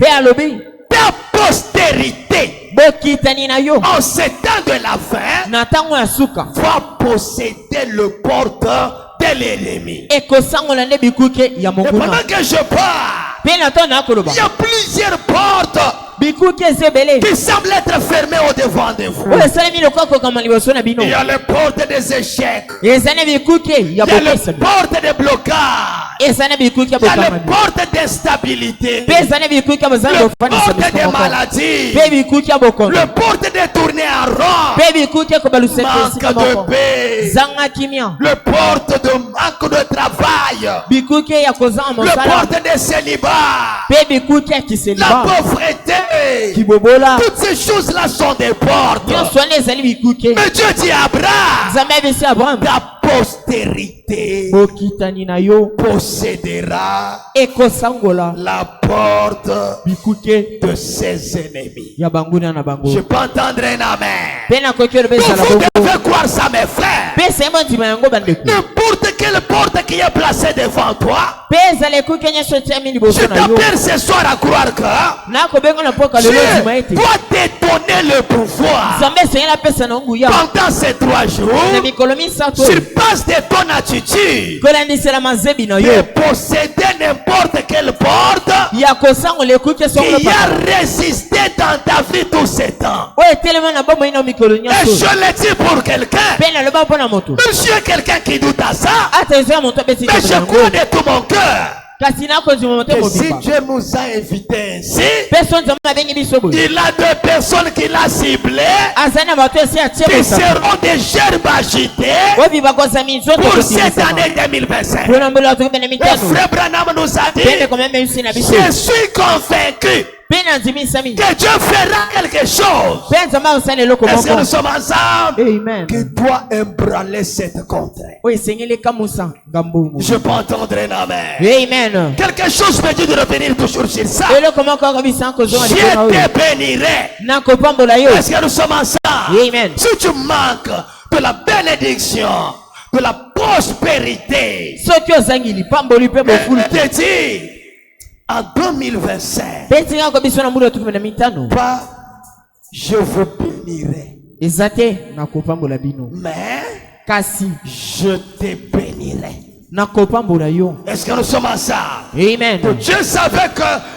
Mpe alobi. ta postérité, Bokitani na yo. en ce temps de la fin, Na ntango ya suka. va posséder le porteur de l'ennemi. Ekosangola nde bikuke ya Et monguna. pendant que je parle, Mpe na ntango na akoloba. il y a plusieurs portes Bikuke eza ebele. qui semblent être fermées au devant de vous. Oyo esalemi lokola kokama liboso na bino. Il y a les portes des échecs. Eza na bikuke ya Il y a les bokesami. portes de blocage. Eza na bikuke ya Il y a les bokamani. portes d'instabilité. Mpe eza na bikuke ya bozala Les kofanisa portes biso de moko. maladie. Mpe bikuke ya bokono. Les portes de tourner en rond. Mpe bikuke ya kobalusa esika Manque de moko. paix. Zanga kimia. Les portes de manque de travail. Bikuke ya kozanga Les mosala. portes de célibat. Mpe bikuke ya La kiseliba. pauvreté. Kibobola. Toutes ces choses-là sont des portes. Nyonso wana ezali bikuke. Mais Dieu dit à Abraham, Nzambe abisi Abraham. ta postérité Bokitani na yo possédera ekosangola la porte bikuke de ses ennemis. ya banguna na bango. Je peux entendre un amen. Mpe nakoki oloba Mais ezala vous bongo. devez croire ça, mes frères. Mpe sema ndima yango bandeko. N'importe quelle porte qui est placée devant toi, Mpe ezala ekuke nyonso etiami je liboso na yo. t'appelle ce soir à croire que Nakobenga na mpoka Dieu lelo ndima ete. doit te donner le pouvoir Nzambe esengeli apesa na nguya. pendant ces 3 jours, Na mikolo misato sur base de ton attitude, kolandisela mazebi na de yo posséder n'importe quelle porte ya kosangola ekuke songolo qui paka a résisté dans ta vie tous ces temps. oyo etelema na bomoi na mikolo Et nyonso. je le dis pour quelqu'un, Mpe naloba mpo na moto monsieur, quelqu'un qui doute à ça, ata ezoya moto abesi mais je yango. crois de tout mon cœur Kasi nakozima moto que si mobimba. Dieu nous a invités ici, Mpe so nzambe abengi biso boye. il a 2 personnes qu'il a ciblées Azali na bato esi atie qui bosaka. seront des gerbes agitées Oyo bakozami nzoto pour cette kotimisama. année 2025. Mpona mbula tokobena Le mitano. frère Branham nous a Pende dit, komema yusi na biso. je suis convaincu Mpe na nzimisami. que Dieu fera quelque chose. Mpe nzambe akosala eloko Est-ce que nous moko. sommes ensemble? Amen. Qui doit ébranler cette contrée. Oyo esengeli ekamusa ngambo Je peux entendre un amen. Amen. Quelque chose me dit de revenir toujours sur ça. eloko moko akobisa kozonga Je likolo oyo. te bénirai. Nakopambola yo. Est-ce que nous sommes ensemble? Amen. Si tu manques de la bénédiction, de la prospérité, Soki ozangi lipamboli mpe bofulu. je te dis, en 2025, Mpe tinga kobiso na mbula tukumi na mitano. pas je vous bénirai, Eza te nakopambola bino. mais Kasi je te bénirai. nakopambola yo. Est-ce que nous sommes ensemble? Amen. Dieu savait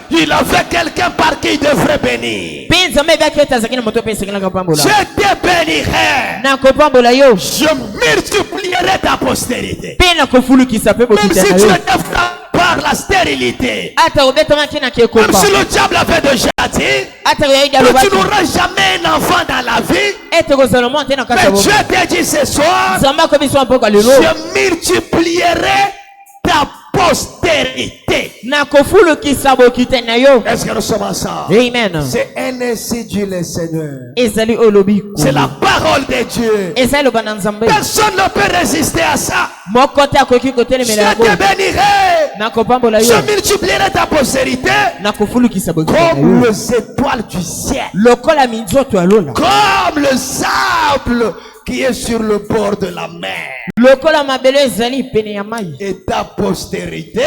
qu'il avait quelqu'un par qui il devrait bénir. Mpe nzambe ebiaki ete azalaki na moto mpe esengelaka kopambola. Je te bénirai. Nakopambola yo. Je multiplierai ta postérité. Mpe nakofulukisa mpe Même si bokita na tu yo. étais frappé par la stérilité, Ata obetamaki na même kekopa. si le diable avait déjà dit Ata koyaki que alobaki. tu n'auras jamais un enfant dans la vie, Ete kozala mwa te na kati ya mais Dieu bomo. t'a dit ce soir, Nzambe akobiso mpoka lelo. je multiplierai ta postérité. Nakofulukisa bokita na yo. Est-ce que nous sommes ensemble? Amen. C'est ainsi dit le Seigneur. Ezali olobi. C'est la parole de Dieu. Ezali loba na Nzambe. Personne ne peut résister à ça. Moko te akoki Je kotelemela yango. te bénirai. Nakopambola Je yo. multiplierai ta postérité Nakofulukisa bokita na comme yo. les étoiles du ciel, Lokola minzoto ya lola. comme le sable qui est sur le bord de la mer. Lokola mabele ezali pene ya mai. Et ta postérité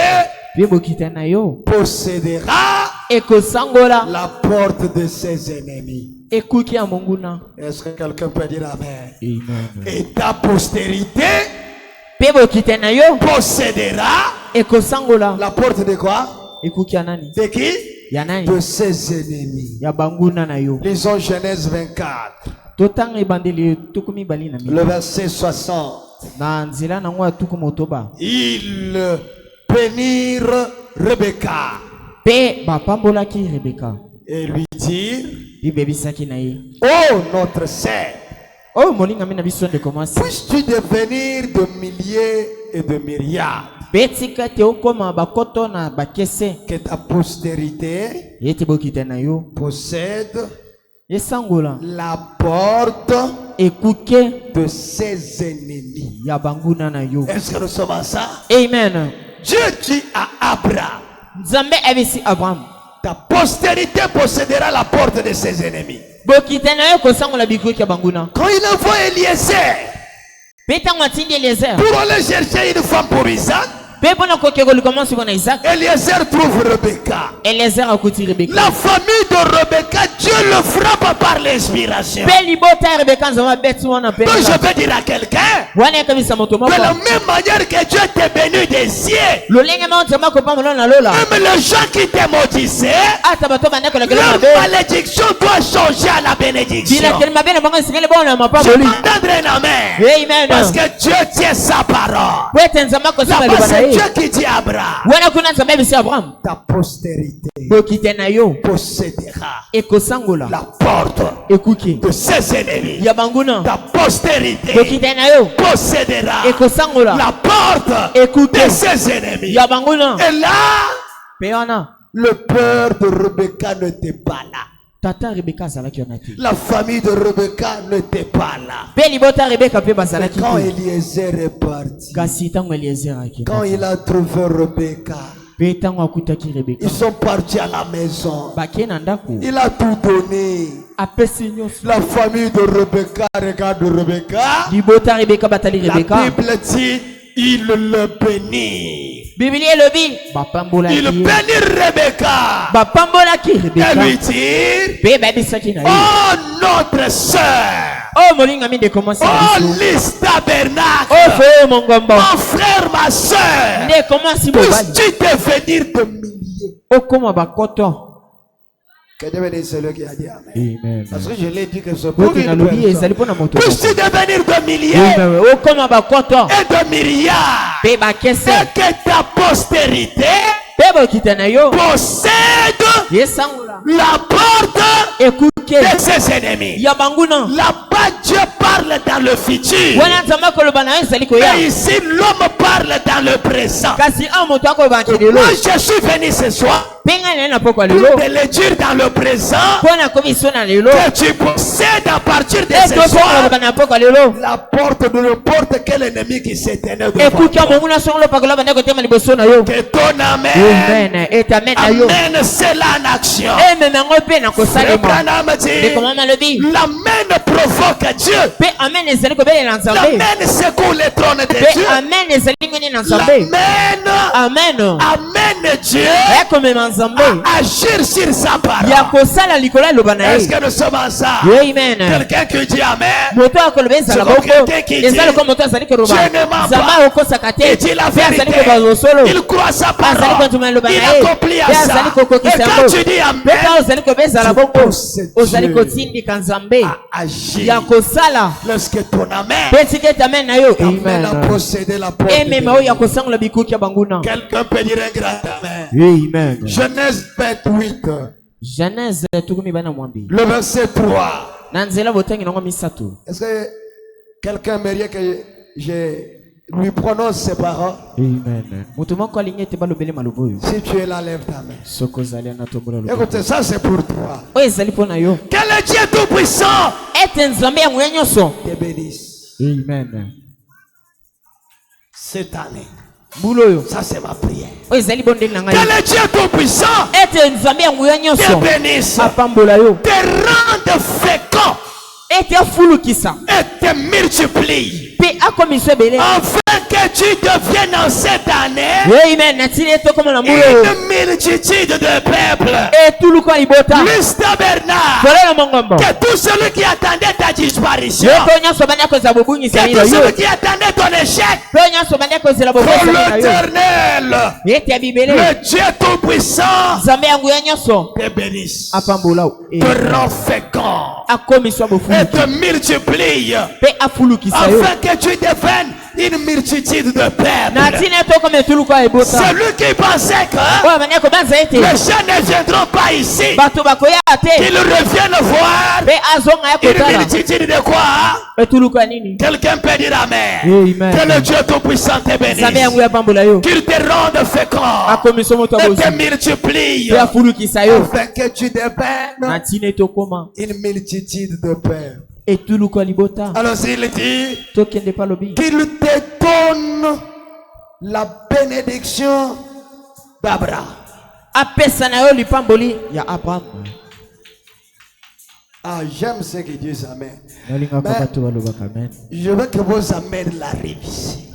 possédera ekosangola la porte de ses ennemis. ekuki ya monguna. Est-ce que quelqu'un peut dire amen? Amen. Et ta postérité Bokite na yo possédera ekosangola la porte de quoi? ekuki ya nani? De qui? Ya nani? De ses ennemis. Ya banguna na yo. Lisons Genèse 24. Totanga ebandeli tukumi bali na mi. Le verset 60. Na nzela na ngwa tukumotoba. Ils bénirent Rebecca Pe bapambolaki Rebecca. et lui dirent: Bibebisaki na ye. Oh notre sœur, Oh molinga mina biso de commencer. puisses-tu devenir de milliers et de myriades, Betika te okoma bakoto na bakese. que ta postérité Yete bokite na yo. possède Esangola la porte ekuke de ses ennemis. ya banguna na yo. Est-ce que nous sommes à ça? Amen. Dieu dit à Abraham: Nzambe abisi Abraham. ta postérité possédera la porte de ses ennemis. Bokite na yo kosangola bikuki ya banguna. Quand il envoie Eliezer Peta ngwatindi Eliezer. pour aller chercher une femme pour Isaac, Pepo na kokeko likomansi bona Isaac. Eliezer trouve Rebecca. Eliezer akuti Rebecca. La famille de Rebecca, Dieu le frappe par l'inspiration. Peli bota Rebecca nzama betu wana peli. Donc je vais dire à quelqu'un, Wana kabisa moto moko. de la même manière que Dieu t'est béni des cieux, Lolenge ma ntama ko pamola na lola. même les gens qui t'ont maudissé, Ata bato bana ko la leur mabe. malédiction doit changer à la bénédiction. Bila kelma bena banga singele bona Je mapaboli. vais entendre un amen. Amen. Parce que Dieu tient sa parole. Wete nzama ko sima Là-bas, c'est libana ye. Dieu qui dit à Abraham: Wana kuna nzambe bisi Abraham. ta postérité Bokite na yo possédera ekosangola la porte ekuki de ses ennemis. ya banguna. Ta postérité Bokite na yo possédera ekosangola la porte ekuki de ses ennemis. ya banguna. Et là, Pe wana le père de Rebecca n'était pas là. tata Rebecca azalaki wana te. La famille de Rebecca n'était pas là. Pe libota Rebecca pe Mais bazalaki quand te. Eliezer est parti, Kasi tango Eliezer akenda. quand il a trouvé Rebecca, Pe tango akutaki Rebecca. ils sont partis à la maison. Bake na ndako. Il a tout donné. Apesi nyonso. La famille de Rebecca regarde Rebecca. Libota Rebecca batali La Rebecca. Bible dit: il le bénit. Biblia elobi bapambolaki. Il bénit Rebecca. Bapambolaki Et Rebecca. lui dit: Pe babisaki na ye. oh notre sœur, Oh molinga mi de commencer oh biso. lys tabernacle, Oh fo mongombo. mon frère, ma soeur, Ne commence mobali. puisses-tu devenir de milliers? Okoma bakoto. Que Dieu bénisse celui qui a dit amen. Amen. Parce que je l'ai dit que c'est pour Boki na une lobi personne. ezali pona moto. Puisses-tu devenir de milliers Amen. Okoma bakoto. et de myriades, Pe bakese. et que ta postérité Pe bokite na yo. possède Yesangola. la porte Ekuke. de ses ennemis. Ya banguna. Là-bas, Dieu parle dans le futur. Wana nzamba koloba na yo ezali koya. Et ici, l'homme parle dans le présent. Kasi a moto akoloba ke lelo. Moi, je suis venu ce soir Penga na poko pour lelo. te le dire dans le présent Pona komiso na lelo. que tu possèdes à partir de Eto ce poko soir na poko lelo. la porte de n'importe quel ennemi qui s'éteigne devant Ekuki toi. monguna songolo pakola banda kotema liboso na yo. Que ton amen, Amen. Et amen na yo. amen, c'est là en action. Amen nango pe na Le kosalema. Branham De dit: comment on le dit? l'amen provoque Dieu. Pe amen ezali kobele na nzambe. L'amen secoue le trône de Pe Dieu. amen ezali ngoni na nzambe. L'amen Amen. amène Dieu Ekomema nzambe. à agir sur sa parole. Ya kosala likola loba na Est-ce ye. que nous sommes ensemble? Amen. Quelqu'un qui dit amen. Moto akoloba ezala boko. Ezali ko moto azali koloba. Zama okosaka te. Il dit la Pe azali vérité. koba losolo. Il croit sa Azali parole. kotuma loba Il na ye. accomplit à Pe ça. azali Et kokokisa quand tu yango. dis Pe amen, ka ozali koba ezala boko. possèdes Ozali Dieu kotindika nzambe. à agir. Ya kosala. Lorsque ton amen Pe tikete amen na yo. t'amène à Amen. posséder la porte. Amen oyo ya kosangola bikuki ya banguna. Quelqu'un peut dire un grand amen. Amen. Genèse 28, Genèse tukumi bana mwambi. le verset 3. Na nzela botangi nango misato. Est-ce que quelqu'un aimerait que je lui prononce ces paroles? Amen. Mutu moko alingi ete balobele malobo oyo. Si tu es là, lève ta main. Soko ozali ana tombola lobo. Écoutez, ça c'est pour toi. Oyo ezali mpona yo. Que le Dieu Tout-Puissant Ete nzambe ya nguya nyonso. te bénisse Amen. cette année. Mbula oyo. Ça c'est ma prière. Oyo ezali bondeli na Que ngai. le Dieu Tout-Puissant Ete nzambe ya nguya te nyonso. bénisse, Apambola yo. te rende fécond Ete afulukisa. et te multiplie. Pe akomiso ebele. Afin que que tu deviennes en cette année Amen. une multitude de peuples. Plus tabernacle. Que tout celui qui attendait ta disparition, que tout celui qui attendait ton échec, pour l'Éternel, le Dieu Tout-Puissant, te bénisse, te rend fécond et te multiplie, afin que tu deviennes une multitude de peuples. Celui qui pensait que les gens ne viendront pas ici, qu'ils reviennent voir une multitude de quoi? Quelqu'un peut dire Amen. Que le Dieu Tout-Puissant te bénisse, qu'il te rende fécond et te multiplie, afin que tu deviennes une multitude de peuples. Alors il dit qu'il te donne la bénédiction d'Abraham. Ah, j'aime ce que Dieu amène. Mais je veux que vos amènes l'arrivent ici.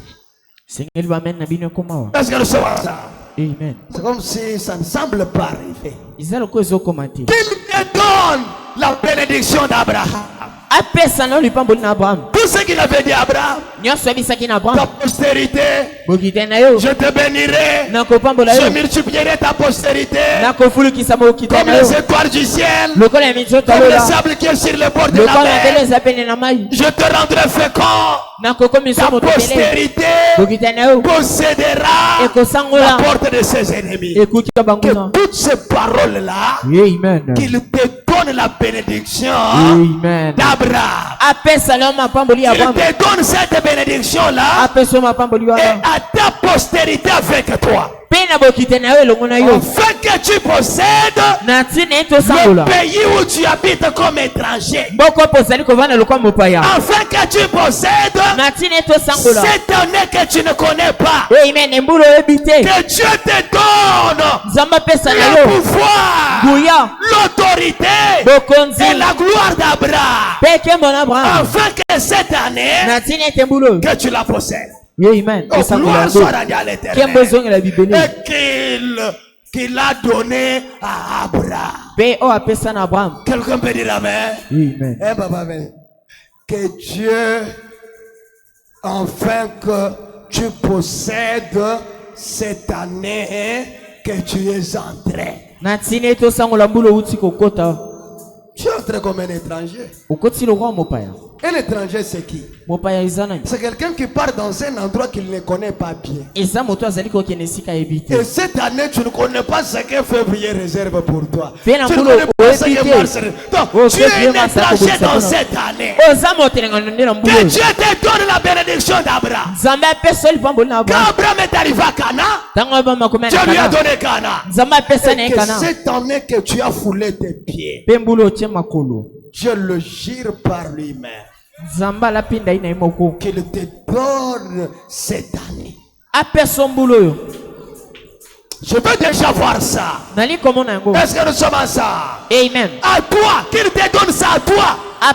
Est-ce que nous sommes ça? Amen. C'est comme si ça ne semble pas arriver. Qu'il te donne la bénédiction d'Abraham. Tout ce qu'il avait dit à Abraham, ta postérité, je te bénirai, je multiplierai ta postérité comme les étoiles du ciel, comme le sable qui est sur le bord de la mer. Je te rendrai fécond, ta postérité possédera la porte de ses ennemis. Que toutes ces paroles-là, qu'il te donne la bénédiction d'Abraham. Il te donne cette bénédiction-là et à ta postérité avec toi. Afin que tu possèdes le pays où tu habites comme étranger. Afin que tu possèdes cette année que tu ne connais pas. Que Dieu te donne le pouvoir, l'autorité et la gloire d'Abraham. Afin que cette année, que tu la possèdes. Amen. Gloire soit rendue à l'Éternel. Et qu'il a donné à Abraham. Quelqu'un peut dire Amen. Amen. Que Dieu, enfin que tu possèdes cette année que tu es entré. Tu es entré comme un étranger. Un étranger, c'est qui? C'est quelqu'un qui part dans un endroit qu'il ne connaît pas bien. Et cette année, tu ne connais pas ce que février réserve pour toi. Tu ne connais pas ce que mars réserve. Donc, tu es un étranger dans cette année. Que Dieu te donne la bénédiction d'Abraham. Quand Abraham est arrivé à Cana, Dieu lui a donné Cana. Et que cette année que tu as foulé tes pieds, je le jure par lui-même, qu'il te donne cette année. Je veux déjà voir ça. Est-ce que nous sommes ensemble? Amen. À toi, qu'il te donne ça à toi. Même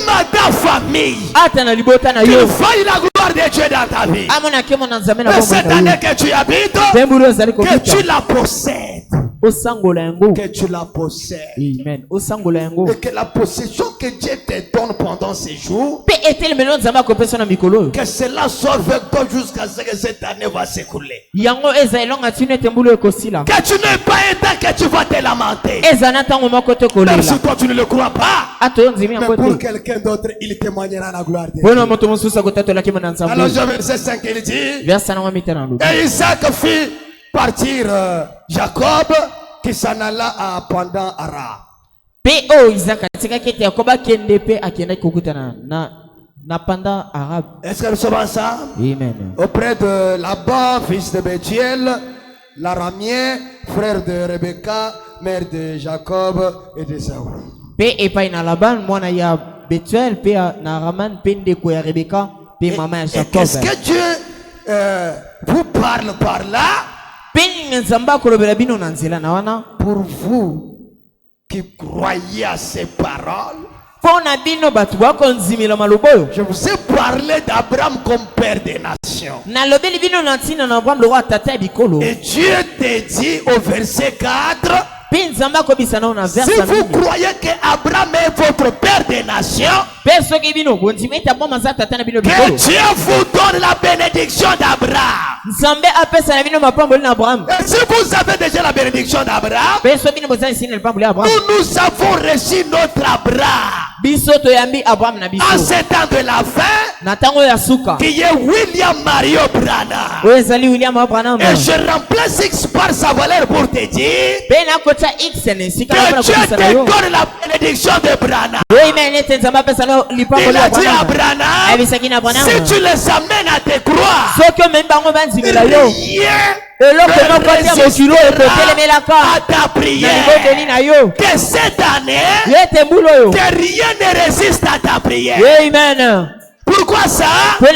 à ta famille. Qu'il faille la gloire de Dieu dans ta vie. Et cette année que tu habites, que tu la possèdes. Que tu la possèdes. Amen. Et que la possession que Dieu te donne pendant ces jours, que cela soit avec toi jusqu'à ce que cette année va s'écouler. Que tu n'aies pas un temps que tu vas te lamenter. Même si toi tu ne le crois pas, mais pour quelqu'un d'autre, il témoignera la gloire de Dieu. Alors verset 5, il dit, et Isaac fit partir Jacob qui s'en alla à Pandan Aram. Est-ce que nous sommes ensemble? Amen. Auprès de Laban, fils de Bethuel, l'aramien, frère de Rebecca, mère de Jacob et de Saoul. Qu'est-ce que Dieu vous parle par là? Pour vous qui croyez à ces paroles, Je vous ai parlé d'Abraham comme père des nations. Et Dieu te dit au verset 4, si vous croyez qu'Abraham est votre père des nations, que Dieu vous donne la bénédiction d'Abraham. Et si vous avez déjà la bénédiction d'Abraham, nous avons reçu notre Abraham. En ce temps de la fin, qui est William Mario Branham. Et je remplace X par sa valeur pour te dire que Dieu te donne la bénédiction de Branham. Il a dit à Branham, si tu les amènes à te croire, rien à ta prière. Que cette année, que rien ne résiste à ta prière. Amen. Pourquoi ça? Je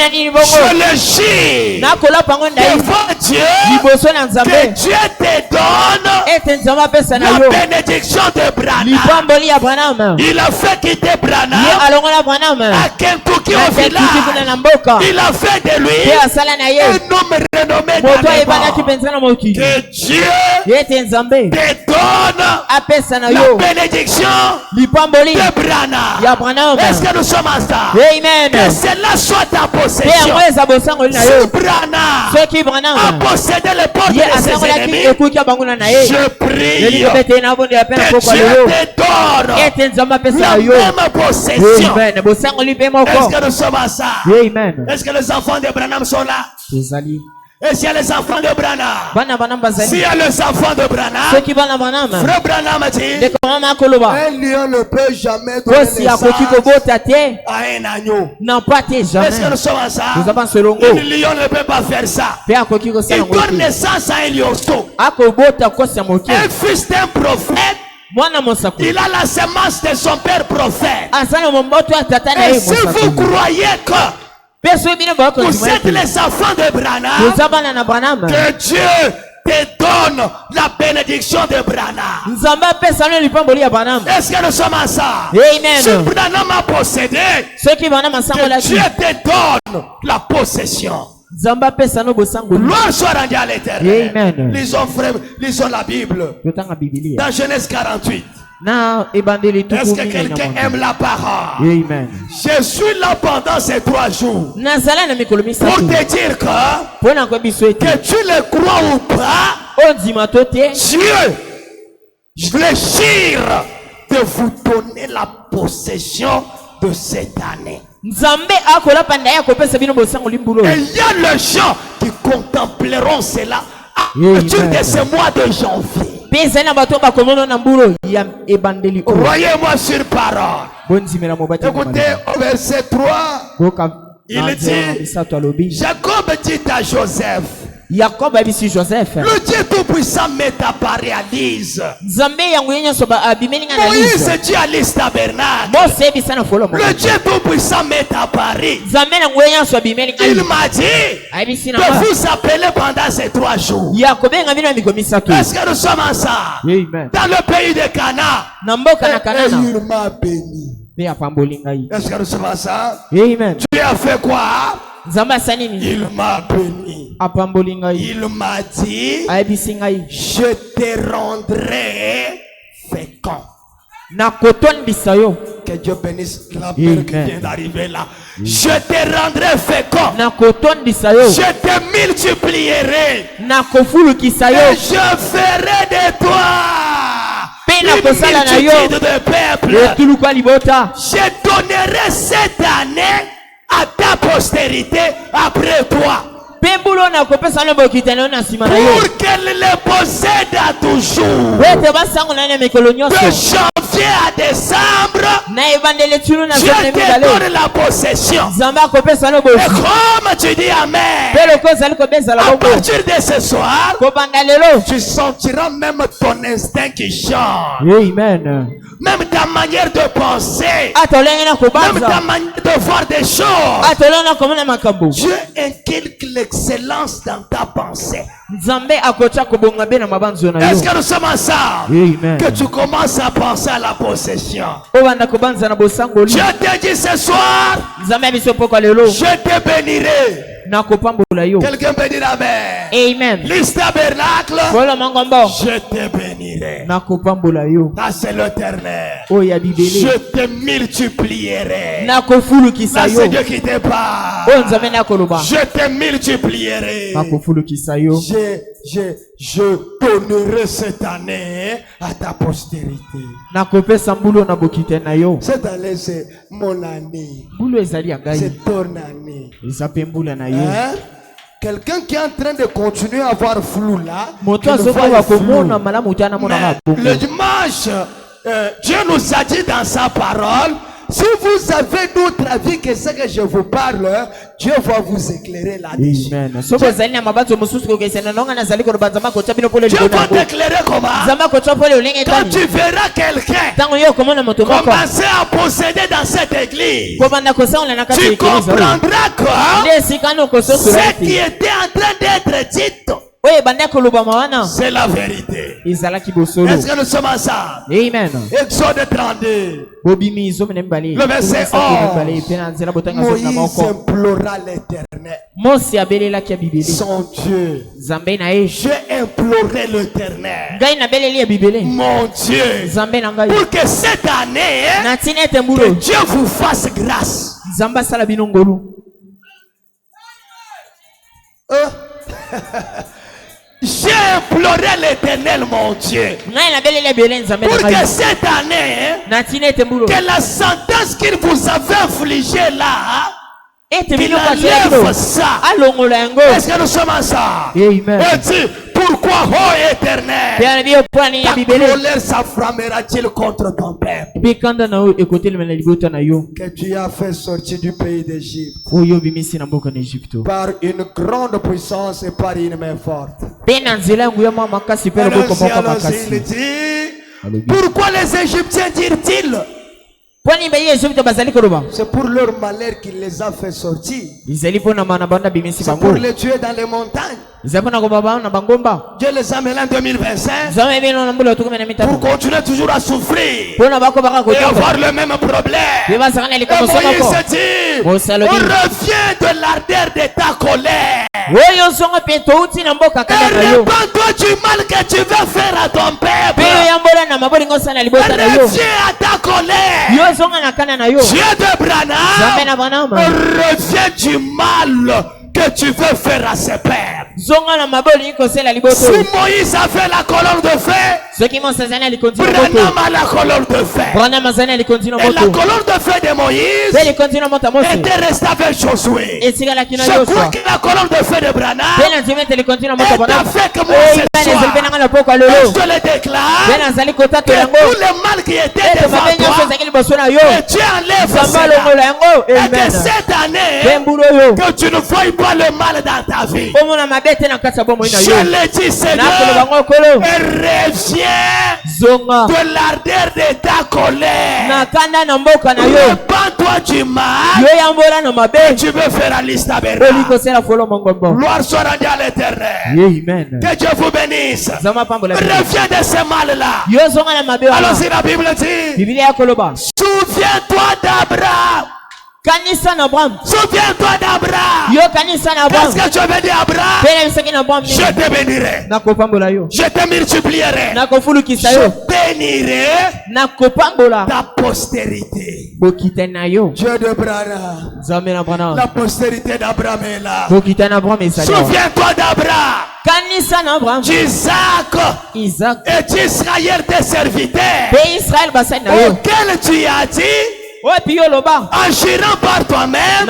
le chie devant Dieu, que Dieu te donne la bénédiction de Branham. Il a fait quitter Branham à Kentucky au village. Il a fait de lui un homme renommé dans le monde. Que Dieu te donne la bénédiction de Branham. Est-ce que nous sommes ensemble? Amen. Cela soit ta possession. Si Branham a possédé les portes de ses ennemis, je prie que Dieu te donne la même possession. Est-ce que nous sommes ensemble? Est-ce que les enfants de Branham sont là? Et s'il y a les enfants de Branham, s'il y a les enfants de Branham, frère Branham a dit, un lion ne peut jamais donner naissance à un agneau. Est-ce que nous sommes ensemble? Un lion ne peut pas faire ça. Il donne naissance à un lionceau. Un fils d'un prophète, il a la semence de son père prophète. Et si vous croyez que vous êtes les enfants de Branham, que Dieu te donne la bénédiction de Branham. Est-ce que nous sommes ensemble? Si Branham a possédé, que Dieu te donne la possession. Gloire soit rendue à l'Éternel. Lisons la Bible dans Genèse 48. Est-ce que quelqu'un aime la parole? Amen. Je suis là pendant ces 3 jours pour te dire que tu le crois ou pas, Dieu fléchir de vous donner la possession de cette année. Et il y a les gens qui contempleront cela à partir de ce mois de janvier. Croyez-moi sur parole. Écoutez au verset 3, il dit, Jacob dit à Joseph, le Dieu Tout-Puissant m'est apparu à Lise. Moïse dit à Lise tabernacle, le Dieu Tout-Puissant m'est apparu. Il m'a dit de vous appeler pendant ces 3 jours. Est-ce que nous sommes ensemble? Dans le pays de Canaan, il m'a béni. Est-ce que nous sommes ensemble? Tu as fait quoi? Il m'a béni. Il m'a dit, je te rendrai fécond. Que Dieu bénisse la peur qui vient d'arriver là. Je te rendrai fécond. Je te multiplierai. Et je ferai de toi une multitude de peuples. Je donnerai cette année à ta postérité après toi, pour qu'elle le possède à toujours. De janvier à décembre, Dieu te donne la possession. Et comme tu dis Amen, à partir de ce soir, tu sentiras même ton instinct qui change. Même ta manière de penser, même ta manière de voir des choses. Dieu inculque les l'excellence dans ta pensée. Est-ce que nous sommes ensemble? Amen. Que tu commences à penser à la possession. Je te dis ce soir, je te bénirai. Quelqu'un peut dire amen. Amen. Liste tabernacle, je te bénirai. Ça c'est l'éternel. Je te multiplierai. Ça c'est Dieu qui te parle. Je te multiplierai. Je donnerai cette année à ta postérité. Cette année c'est mon année. C'est ton année. Hein? Quelqu'un qui est en train de continuer à avoir flou là, le dimanche, Dieu nous a dit dans sa parole, si vous avez d'autres avis que ce que je vous parle, Dieu va vous éclairer là-dessus. Dieu va t'éclairer comment? Quand tu verras quelqu'un commencer à posséder dans cette église, tu comprendras que ce qui était en train d'être dit, c'est la vérité. Est-ce que nous sommes ensemble? Amen. Exode 32. Le verset 11. Moïse implora l'Éternel, son Dieu. J'ai imploré l'Éternel, mon Dieu, pour que cette année, que Dieu vous fasse grâce. J'ai imploré l'Éternel, mon Dieu, pour que cette année, que la sentence qu'il vous avait infligée là, qu'il enlève ça. Est-ce que nous sommes ensemble? Amen. Et dit, pourquoi, ô Éternel, ta colère s'enflammera-t-il contre ton peuple que tu as fait sortir du pays d'Égypte par une grande puissance et par une main forte? Allons-y, il dit, pourquoi les Égyptiens dirent-ils? C'est pour leur malheur qu'il les a fait sortir. C'est pour les tuer dans les montagnes. Dieu les a mêlés en 2025 pour continuer toujours à souffrir et avoir le même problème. Et Moïse dit, on revient de l'ardeur de ta colère. Et répands-toi du mal que tu veux faire à ton peuple. Reviens à ta colère. Dieu de Branham, reviens du mal que tu veux faire à ses pères. Si Moïse avait la colonne de feu, Branham a la colonne de feu. Et la colonne de feu de Moïse était restée avec Josué. Je crois que la colonne de feu de Branham est avec moi cette soir. Et je te le déclare que tout le mal qui était devant toi, que tu enlèves cela. Et que cette année, que tu ne vois pas le mal dans ta vie. Je le dis, Seigneur, reviens de l'ardeur de ta colère. Répands-toi du mal et tu veux faire la liste à Bernard. Gloire soit rendue à l'Éternel. Que Dieu vous bénisse. Reviens de ce mal-là. Allons-y, la Bible dit, souviens-toi d'Abraham. Souviens-toi d'Abraham. Qu'est-ce que tu veux dire, Abraham? Je te bénirai. Je te multiplierai. Je bénirai ta postérité. Dieu de Branham. La postérité d'Abraham est là. Souviens-toi d'Abraham, d'Isaac et d'Israël, tes serviteurs, auquel tu as dit, en gérant par toi-même,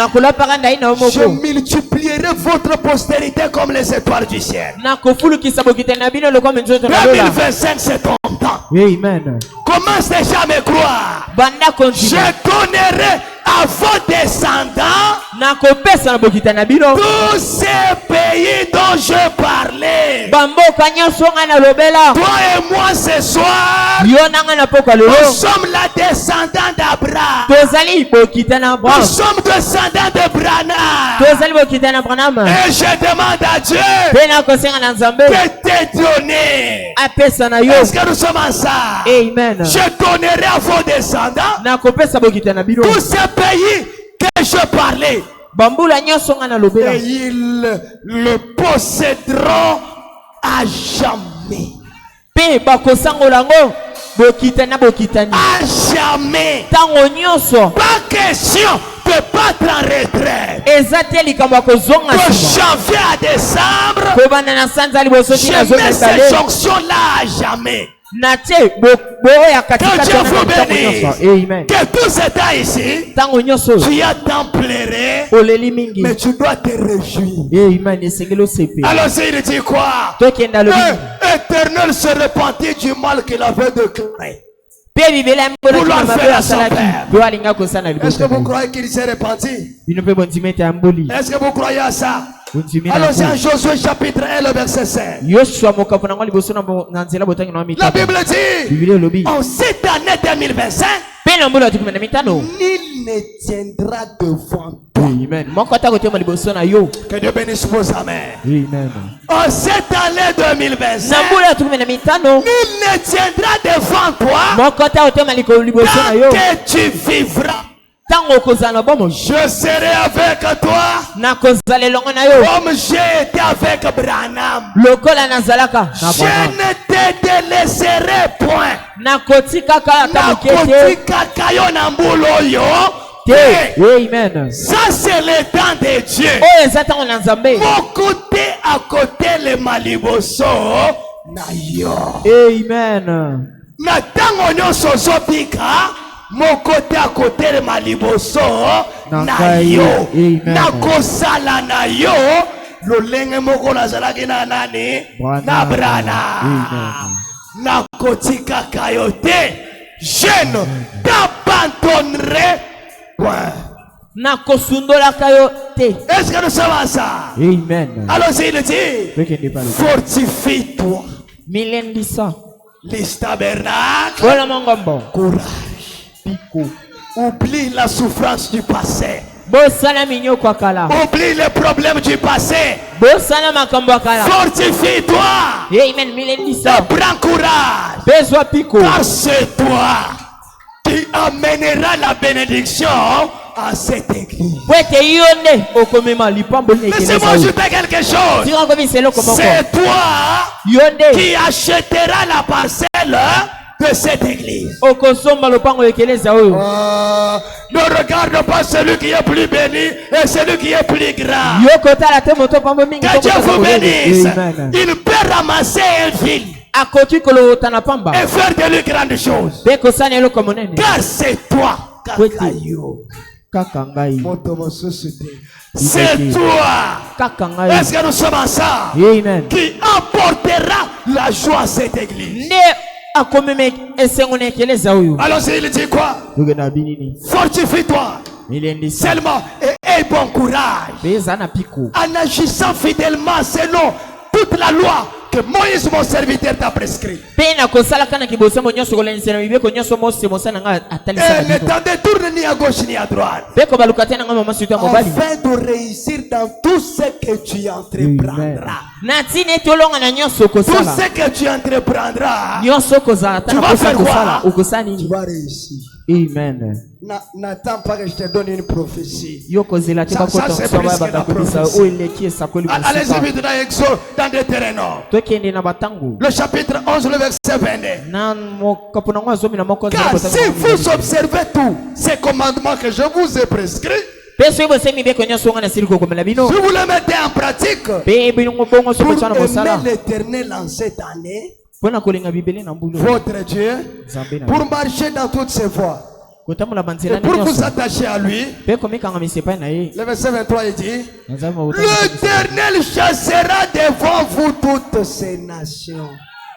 je multiplierai votre postérité comme les étoiles du ciel. 2025, c'est ton temps. Amen. Commence déjà à me croire. Je donnerai à vos descendants nakopesa na bokita na bino tous ces pays dont je parlais. bamboka nyonso nga na lobela Toi et moi ce soir, yo nanga na pokwa nous lelo sommes la descendants d'Abraham. tozali bokita na Nous Abraham sommes descendants de Branham. tozali bokita na Branham Et je demande à Dieu mpe nakosenga na Nzambe de te donner. apesa na yo Est-ce que nous sommes ensemble? amen Je donnerai à vos descendants nakopesa bokita na bino tous ces pays que je parlais. bambula nyonso nga na lobela Et ils le posséderont à jamais. mpe bakosangola yango bokita na bokitani À jamais. ntango nyonso Pas question de battre en retraite. eza te likambo ya kozonga De nsima janvier à décembre, kobanda na sanza liboso je tina mets ces zomesale jonctions-là à jamais. na te boya Que katikati Dieu na vous ntango bénisse. nyonso amen Que tout ce temps ici, ntango nyonso tu as tant pleuré, oleli mingi mais tu dois te réjouir. amen esengeli osepe Alors il dit quoi? tokenda lobi L'Éternel se repentit du mal qu'il avait déclaré. mpe bibeli ya mbonaki Vouloir na mabe faire asalaki son père. mpe alinga kosala Est-ce que liboso vous croyez qu'il s'est repenti? bino mpe bondima ete ya mboli Est-ce que vous croyez à ça? bondimi na Alors c'est en yango Josué chapitre 1, le verset 5. yosua mokapo nango liboso na nzela botangi na La mitano Bible dit, bibeli elobi en cette année 2025, mpe na mboli ya tukumi na mitano nul ne tiendra devant toi. amen moko ata kotema liboso na yo Que Dieu bénisse vos amens. amen En cette année 2025, na mboli ya tukumi na mitano nul ne tiendra devant toi moko ata kotema liboso na tant yo que tu vivras. ntango okozala na bomoi Je serai avec toi nakozala elongo na yo comme j'ai été avec Branham. lokola nazalaka na Je Branham. ne te délaisserai point. nakotikaka ata moke te Nakotikaka yo na mbula oyo te te. amen Ça c'est le temps de Dieu. oyo eza ntango na nzambe Mon côté à côté le maliboso na yo. amen Na tango nyonso ozobika mon côté à côté le maliboso Na na ngai. yo. Amen. Nakosala na yo lolenge moko nazalaki na nani? Branham. Na Branham. Amen. Nakotikaka yo te. Je ne t'abandonnerai point. nakosundolaka yo te Est-ce que nous sommes ensemble? amen Alors il dit, tokende pale fortifie-toi. milendisa Les tabernacles, bola mongombo courage. piko Oublie la souffrance du passé. bosala minyoko ya kala Oublie les problèmes du passé. bosala makambo ya kala Fortifie-toi. amen milendisa Et prends courage. bezwa piko Car c'est toi qui amènera la bénédiction à cette église. po ete yo nde okomema lipambo lina Laissez-moi ekelesa yo ajouter quelque chose. tika komisa eloko moko C'est toi yo nde qui achètera la parcelle de cette église. okosomba lopango ekeleza oyo Ne regarde pas celui qui est plus béni et celui qui est plus grand. yo kotala te moto pambo mingi Que Dieu vous bénisse. amen Il peut ramasser un fil akoki kolota na pamba et faire de lui grandes choses. mpe kosala eloko monene Car c'est toi. Kwete. Kakayo. kaka ngai C'est toi. kaka ngai Est-ce que nous sommes ensemble? amen Qui apportera la joie à cette église. nde akomema esengo na ekeleza oyo Alors il dit quoi? tokenda binini Fortifie-toi milendisa seulement et aie bon courage mpe eza na piko en agissant fidèlement selon toute la loi que Moïse mon serviteur t'a prescrit. mpe nakosalaka na kibosembo nyonso kolandisa na mibeko nyonso mose mosala nanga atalisaka Et ne bino t'en détourne ni à gauche ni à droite. mpe kobaluka te nanga mama sutu ya mobali Afin de réussir dans tout ce que tu entreprendras. na ntina ete olonga na nyonso Tout okosala ce que tu entreprendras, nyonso okozala ta Tu na vas posa faire kosala quoi? okosala tu nini vas réussir. amen N'attends pas que je te donne une prophétie. yo kozela te Ça, bakota c'est mosusu plus que la batakolisa prophétie. oyo eleki esakoli Allez-y mosika vite dans Exode, dans Deutéronome. tokende na batango Le chapitre 11, le verset 22. na mokapo nango ya zomi na moko Car si vous observez tous ces commandements que je vous ai prescrits, mpe soki bosengi mibeko nyonso nga na sili kokomela bino si vous les mettez en pratique, mpe bongo pour soki botya na mosala aimer l'éternel en cette année, mpo na kolinga bibele na mbulu votre Dieu, nzambe na pour marcher dans toutes ses voies, kotambola et banzela pour vous nyonso attacher à lui, mpe komikangama epai na ye le verset 23 il dit, nzambe mabota l'Éternel chassera devant vous toutes ces nations.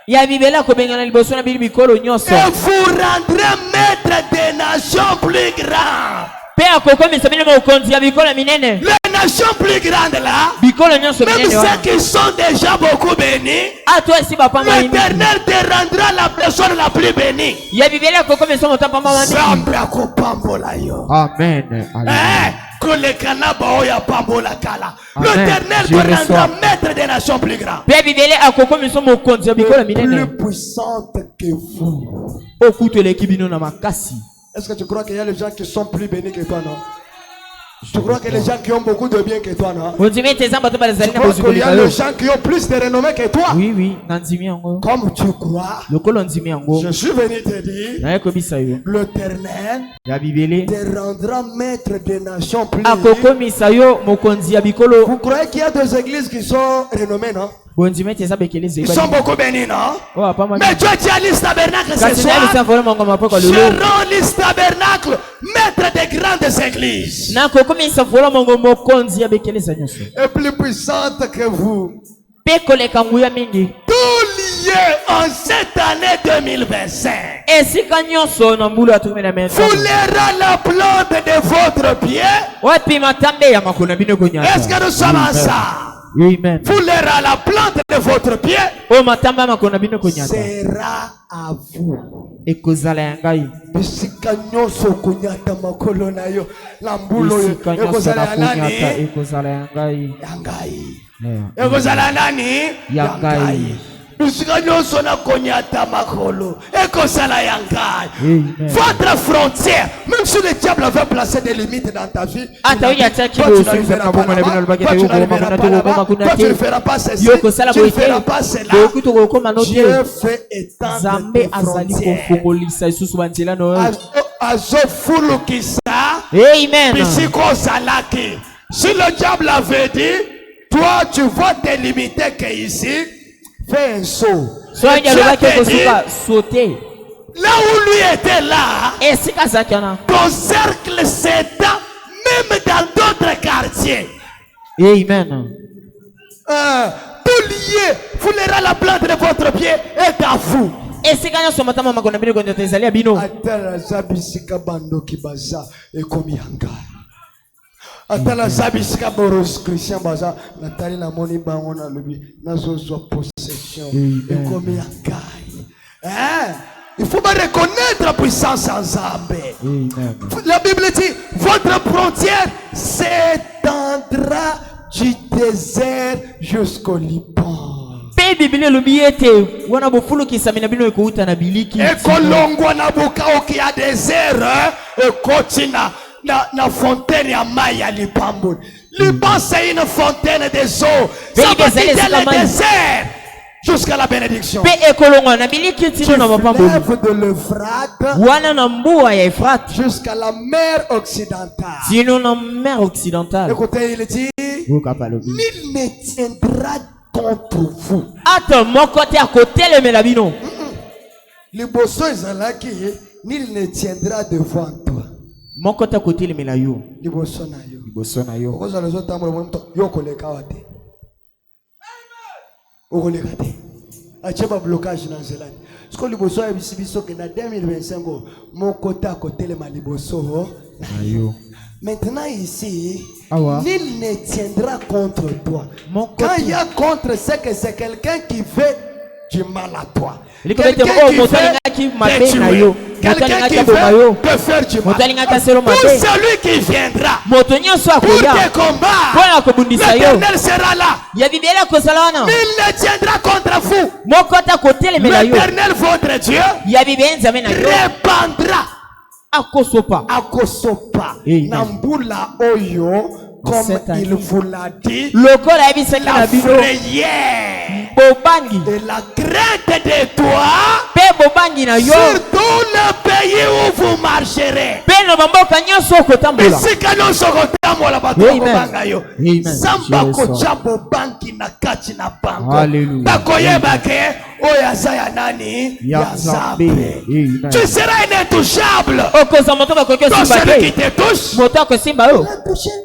ya bibele akobengana liboso na bino mikolo nyonso Et vous rendrez maître des nations plus grandes. Les nations plus grandes là, même ceux qui sont déjà beaucoup bénis, l'Éternel te rendra la personne la plus bénie. Amen. L'Éternel te rendra maître des nations plus grandes. Plus puissante que vous. Est-ce que tu crois qu'il y a des gens qui sont plus bénis que toi, non? Tu crois que les gens qui ont beaucoup de bien que toi, non? Tu crois qu'il y a des gens qui ont plus de renommée que toi? Oui. Comme tu crois, je suis venu te dire, l'Éternel te rendra maître des nations plus. Vous croyez qu'il y a des églises qui sont renommées, non? Ils sont beaucoup bénis, non? Mais Dieu dit à l'Église tabernacle ce soir, je rends l'Église tabernacle maître des grandes églises. Et plus puissante que vous. Tout lié en cette année 2025. Foulera la plante de votre pied. Est-ce que nous sommes ensemble? Amen. Foulera la plante de votre pied. Sera à vous. Bisika nyoso kunyata makolo na yo. Lambulo yo. Ekozala nani? Yangai. Ekozala nani? Yangai. Bisika nyoso na kunyata makolo. Ekozala yangai. Votre frontière, même si le diable avait placé des limites dans ta vie, toi tu ne feras pas ceci, tu ne feras pas cela. Dieu fait étendre tes frontières. Amen. Si le diable avait dit, toi tu vas te limiter qu'ici, fais un saut. Là où lui était là, ton cercle s'étend même dans d'autres quartiers. Amen. Tout lié, foulera la plante de votre pied est à vous. Atala zabisika bandoki baza ekomianga. Atala zabisika boros Christian baza natali na moni bango na lobi nazo possession ekomianga. Il faut reconnaître la puissance en Zambé. La Bible dit, votre frontière s'étendra du désert jusqu'au Liban. Et kolongwa na bukao ki a désert et kotina na fontaine ya mai ya Liban. Liban c'est une fontaine des eaux. Ça va quitter le désert jusqu'à la bénédiction. Tu lèves de l'Euphrate jusqu'à la mer occidentale. Écoutez, il dit, nul ne tiendra contre vous. Le bosso ezalaki, nul ne tiendra devant toi. Le bosso na yo. Acheba blocage dans Zelande. Ce que le bosso a biso que na 2025 mon côté à côté le maliboso. Maintenant ici, nul ne tiendra contre toi. Quand il y a contre, c'est que c'est quelqu'un qui fait du mal à toi. Quelqu'un qui veut te tuer. Quelqu'un qui veut te faire du mal. Tout celui qui viendra pour te combattre, l'Éternel sera là. Nul ne tiendra contre vous. L'Éternel votre Dieu répandra akosopa nambula oyo comme il vous l'a dit, la frayère et la crainte de toi sur tout le pays où vous marcherez. Tu seras intouchable. Dans celui qui te touche, il a touché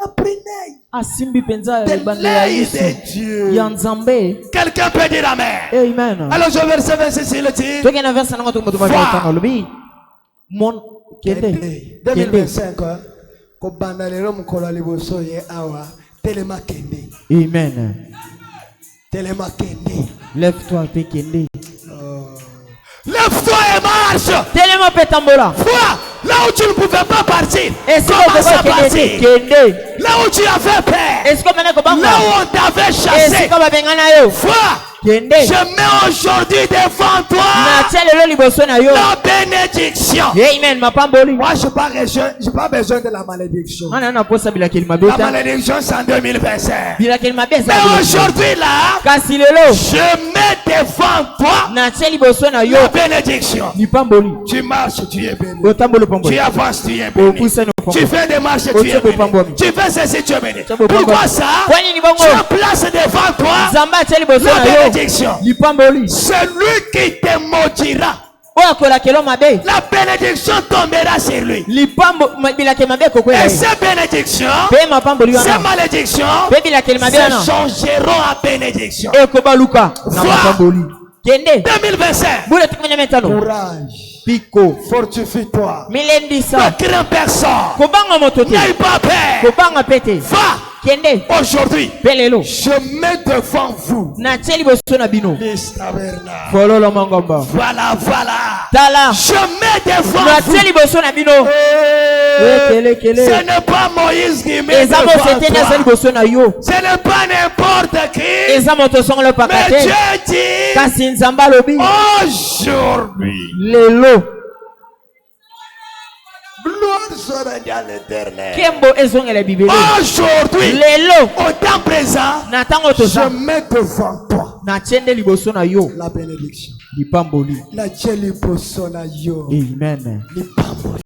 la prénaille. De Dieu. Quelqu'un peut dire amen. Alors je verset 26, il dit 2025, Kobanalero mukolo liboso ye awa. Telema kende. Amen. Telema kende. Lève-toi, Pekende. Lève-toi et marche. Tellement pétambola. Toi, là où tu ne pouvais pas partir. Est-ce Commence à que partir. Kende? Là où tu avais peur. Est-ce que Là où on t'avait chassé. est-ce que Foi, Kende? je mets aujourd'hui devant toi la bénédiction. Amen. Ma pamboli. Moi, je n'ai pas besoin de la malédiction. Non, non, pour ça, bila qu'il m'a La malédiction, c'est en 2025. Bila qu'il m'a Mais aujourd'hui, là, Kasilelo. je mets devant toi Na teli boso na yo. la bénédiction. Ni pamboli. Tu marches, tu es béni. Otambolo pamboli. Tu avances, tu es béni. Tu fais des marches, tu es béni. Tu fais ceci, tu es béni. Pourquoi ça? Je place devant toi Zamba teli boso la na yo. bénédiction. Ni pamboli. Celui qui te maudira, Oya kola kelo mabe. la bénédiction tombera sur lui. Li pambo bila ke mabe ko Et kwela. ces bénédictions, Pe ma pamboli ces wana. malédictions Pe bila ke mabe se wana. changeront à bénédiction. E ko baluka na Foi. ma pamboli. Kende. 2025. Bule tukmenya metano. Courage. Piko. Fortifie-toi. Milendisa. Ne crains personne. Ko banga motote. N'aie pas peur. Ko banga pete. Va. Kende. Aujourd'hui, Pelelo. je mets devant vous Na teli boso na bino. les tabernacles. Fololo mangomba. Voilà, voilà. Tala. Je mets devant Na vous. teli boso na bino. Kele kele. Ce n'est pas Moïse qui met Ezamo devant c'était na teli toi. boso na yo. Ce n'est pas n'importe qui. Ezamo to songo le Mais pakate. Dieu dit Kasi nzamba lobi. aujourd'hui. Lelo. Gloire soit à l'éternel. Kembo ezongela bibeli. Aujourd'hui, Lelo. au temps présent, Na tango to je sa. mets devant toi Na tiende liboso na yo. la bénédiction. Lipamboli. La liboso na yo. Amen. Lipamboli.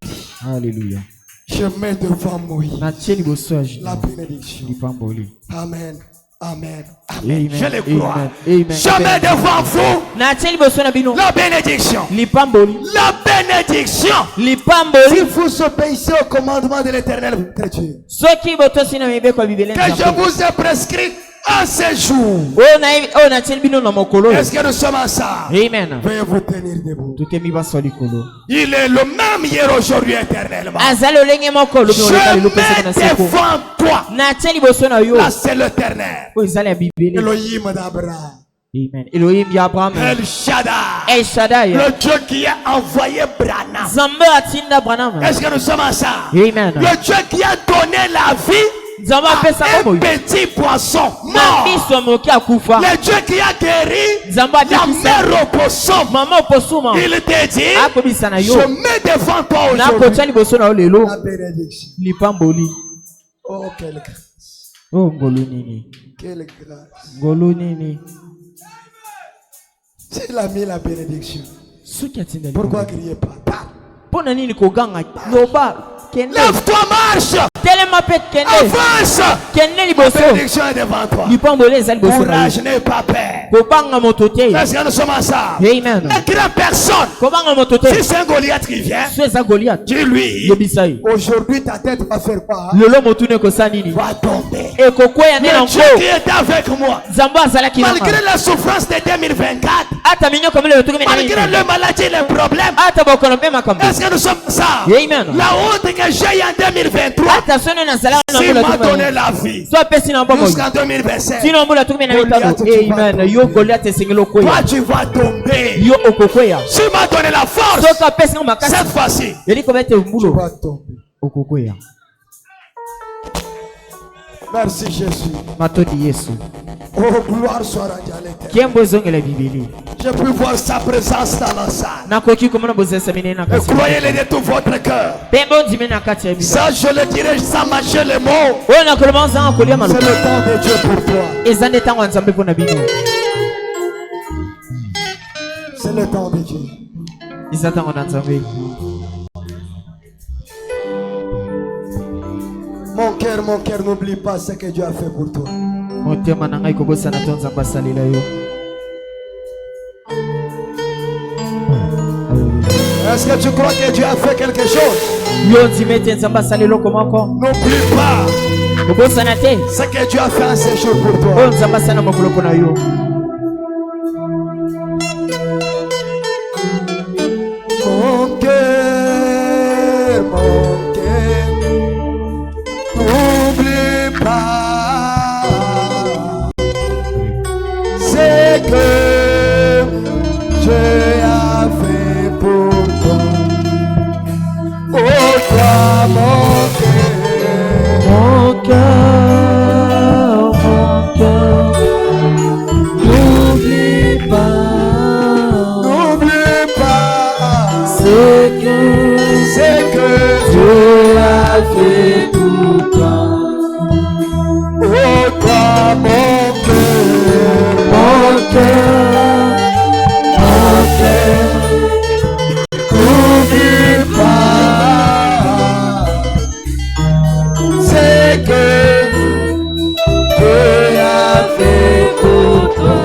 Alléluia. Je mets devant Moïse Na tiende liboso ya la bénédiction. Lipamboli. Amen. Amen. Amen. Amen. Je le crois. Amen. Amen. Je mets devant vous Na tiende liboso na bino. la bénédiction. Lipamboli. La bénédiction. Si Lipamboli. vous obéissez au commandement de l'éternel, votre Dieu, Soki botosi na mibeko bibeli. que je vous ai prescrit en ce jour. O na tiende bino na mokolo. Est-ce que nous sommes ensemble? Amen. Veuillez vous tenir debout. Tout est mis bas sur likolo. Il est le même hier, aujourd'hui, éternellement. Azali olenge mokolo Je mi oleka lilopesa na mets seko. devant toi. Na tiende liboso na yo. Là, c'est l'éternel. O ezali ya bibeli. Elohim d'Abraham. Amen. Elohim ya Abraham. El Shaddai. El Shaddai. Le Dieu qui a envoyé Branham. Zamba atinda Branham. Est-ce que nous sommes ensemble? Amen. Le Dieu qui a donné la vie Zamba pesa à un boy. petit poisson Na mort. biso moki akufa. Le Dieu qui a guéri Zamba la bikisa. mère au poisson. Mama oposuma. Il te dit, Akobisa na yo. je mets devant toi Na aujourd'hui kotia liboso na yo lelo. la bénédiction. Lipamboli. Oh, quelle grâce. Oh ngolo nini. Quelle grâce. Ngolo nini. S'il a mis la bénédiction, Soki atinda. pourquoi crier pas? Pona nini koganga. Loba kende. Lève-toi, marche. Telema pet kende. Avance. Kende La liboso. bénédiction est devant toi. Lipamboli ezali liboso na yo. Courage, n'aie pas peur. Kobanga motote. Est-ce que nous sommes ensemble? Amen. Ne crains personne. Kobanga motote. Si c'est un Goliath qui vient, So eza Goliath. dis-lui, Yebisa ye. aujourd'hui ta tête va faire quoi? Lelo motune kosa nini. Va tomber. Ekokweya nde na Le Dieu nko. qui est avec moi, Nzambe azalaki nanga. malgré la souffrance de 2024, Ata minyoko mele otuki mena malgré nini. le maladie, les problèmes, Ata bokono mpe makambo. est-ce que nous sommes ensemble? Amen. La honte que j'ai eu en 2023, Ata sono na zala na s'il mbula m'a donné tuki. la vie So pesi na mbongo. jusqu'en 2025, Sino mbula tuki mena mitano. Amen. Yo Goliath esengeli toi okweya. tu vas tomber. Yo okokweya. Tu m'as donné la force So ka pesi na makasi. cette fois-ci. Yeli ko bete Tu mbulo. vas tomber. Okokweya. Merci Jésus. Matodi Yesu. Oh, gloire soit rendue à l'éternel. Kiembo ezongela bibeli. J'ai pu voir sa présence dans la salle. Nakoki komona bozesa mine na Et kasi. croyez-le de tout votre cœur. Pembo ndime na kati ya bibeli. Ça, je le dirai sans mâcher les mots. Oyo nakoloba nzanga kolia C'est maluka. le temps de Dieu pour toi. Eza nde ntango ya Nzambe mpo na bino. C'est le temps de Dieu. Eza ntango na Nzambe. Mon cœur, n'oublie pas ce que Dieu a fait pour toi. Motema na ngai kobosana to Nzambe asalela yo. Est-ce que tu crois que Dieu a fait quelque chose? Yo ndima ete Nzambe asala eloko moko. N'oublie pas Kobosana te. ce que Dieu a fait en ce jour pour toi. Oyo Nzambe asala mokolo mpo na yo. Mon cœur, c'est que Dieu a fait pour toi. Oh toi mon cœur, n'oublie pas c'est que Dieu a fait pour toi. oh toi mon cœur, n'oublie pas, c'est que Dieu a fait pour toi.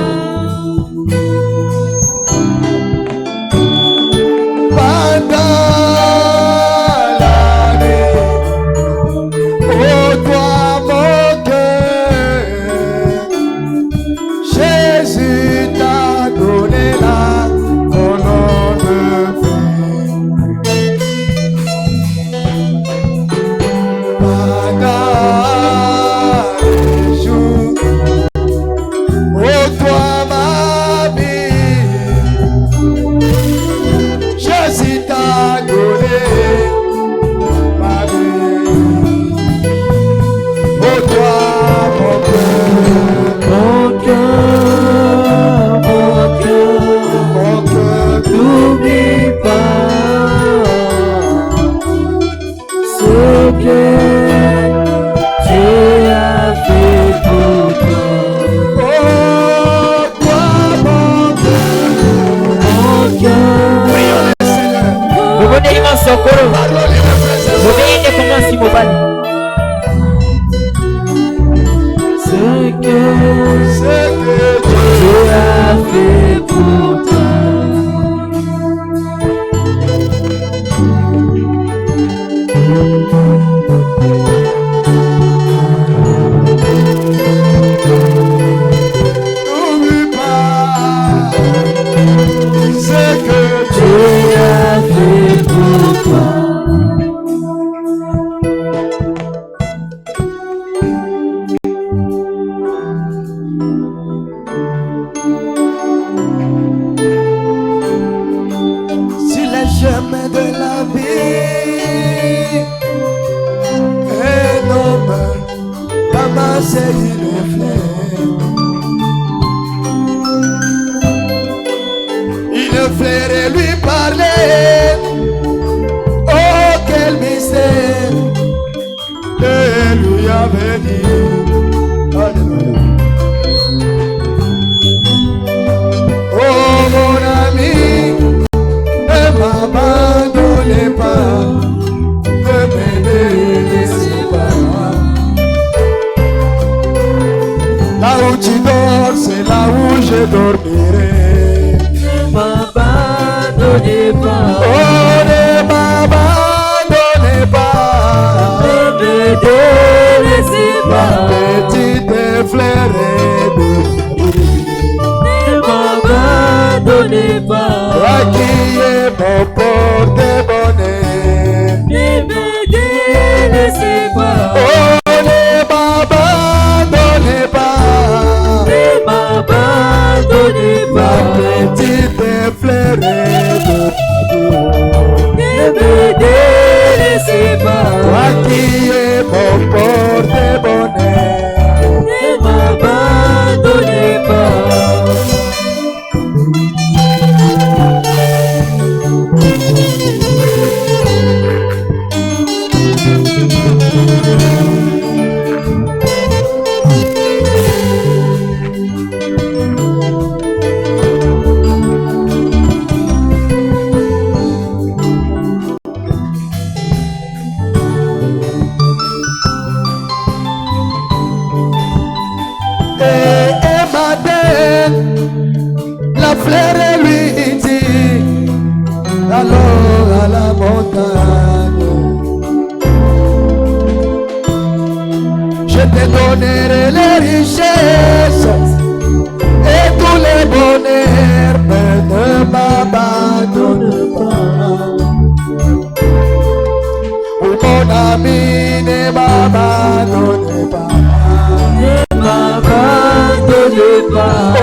C'est que Dieu a fait pour toi. N'oublie pas, c'est que Dieu a fait pour toi. Chemin de la vie, un homme ramassé une fleur et lui parlait. Oh quel mystère, et lui avait dit. Alléluia. Oh mon ami, ne m'abandonnez pas, ne me laissez pas. Là où tu dors, c'est là où je dormirai. Ne m'abandonnez pas. Oh, ne m'abandonnez pas. Ne me délaissez Ma pas. petite fleur Ne m'abandonnez pas. toi qui es mon porte-bonheur. Ne me délaissez pas. Oh, ne m'abandonnez pas. Ne m'abandonnez Ma pas. petite fleur Ne me délaissez pas. toi qui es mon porte-bonheur. Ne m'abandonnez pas. La fleur lui dit, allons à la montagne. Je te donnerai les richesses et tous les bonheurs, mais ne m'abandonne pas. Oh mon ami, ne m'abandonne pas. Ne m'abandonnez pas. Oh,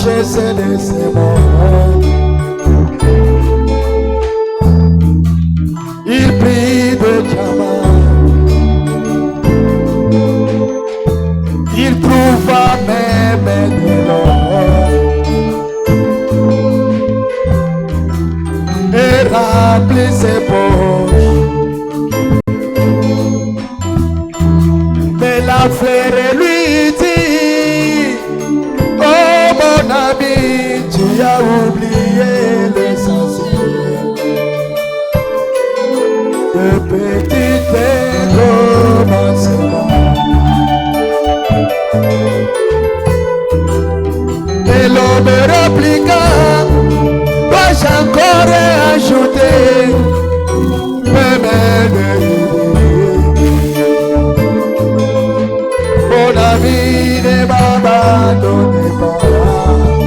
sagesse de ce monde. Il prie de diamant, il trouva même de l'or et remplit ses poches. Mais la frère lui dit: oh mon ami, tu as oublié l'essentiel. De petits commencements. Et l'homme répliqua: dois-je encore ajouter même mon ami, ne m'abandonnez pas.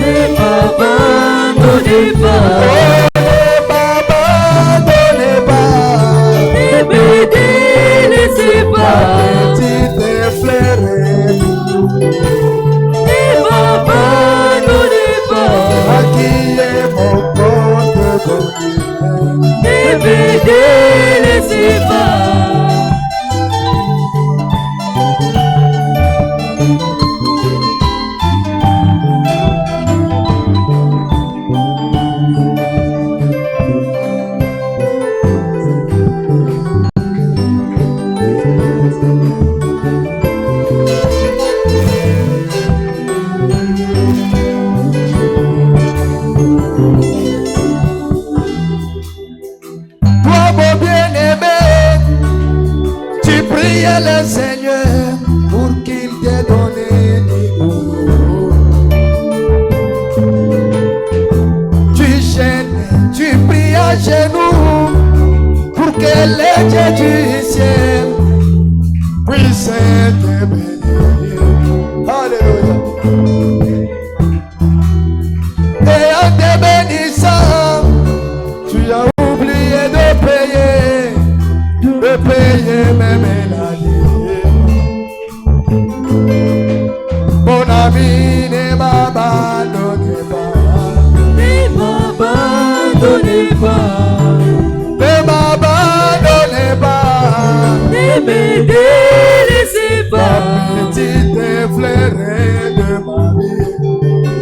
Ne m'abandonnez pas. Oh, ne m'abandonnez pas. Ne me délaissez pas. Petite fleurette, Ne m'abandonnez pas. à qui est mon porte-bonheur. Ne me délaissez pas. Toi, mon bien-aimé, tu priais le Seigneur pour qu'il t'ait donné du boulot. Tu gênes, tu pries à genoux pour que les dieux du ciel puissent te bénir. Alléluia. Et en te bénissant, tu as oublié de payer même la dîme. Mon ami, ne m'abandonnez pas. Ne m'abandonnez pas. Ne m'abandonnez pas. Ne me délaissez La pas. petite fleurette de ma vie,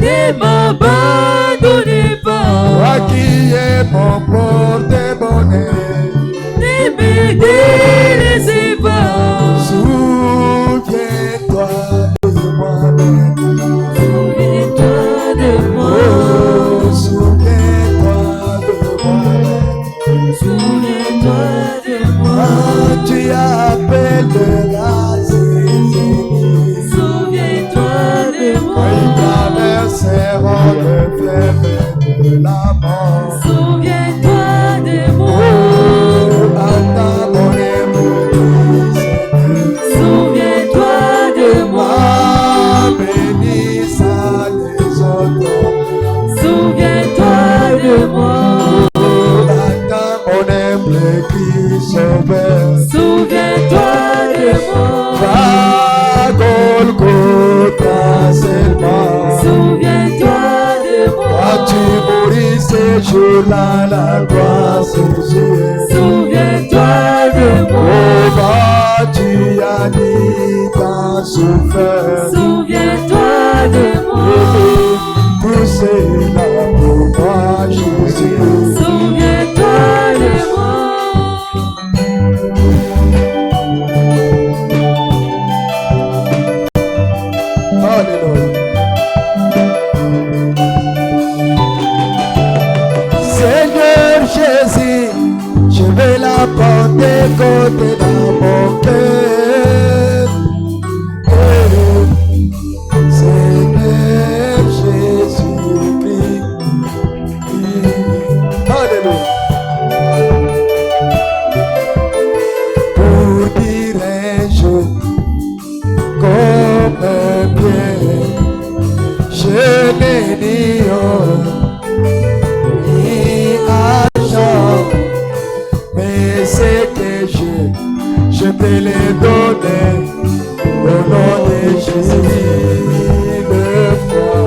Ne m'abandonnez pas. à qui est mon porte-bonheur. Ne me délaissez pas. Souviens-toi de moi-même. Souviens-toi de moi. Oh, souviens-toi de moi-même. Souviens-toi de moi. Ah, tu appelleras ses ennemis. Souviens-toi de moi. Quand ils traverseront le fleuve de la mort. Souviens-toi de moi. Oh, attends mon épouse. Souviens-toi de moi. Ah, bénis à les autres. Souviens-toi de moi. Attends mon humble qui sauveur. Souviens-toi de moi. Va Golgotha seulement. Souviens-toi de moi. Quand tu mouris ces jours-là, la croix ses yeux. Souviens-toi de moi. Oh, va, tu as dit ta souffrance. Souviens-toi de moi. Tout c'est là pour moi, Jésus. Souviens-toi de moi. Alléluia. Seigneur Jésus, je vais la porter côté dans mon cœur. Seigneur Jésus-Christ. Alléluia. Pour dire un jour comme un bien, je n'ai ni or ni argent, mais c'est que je peux les donner au nom de Jésus. Le foi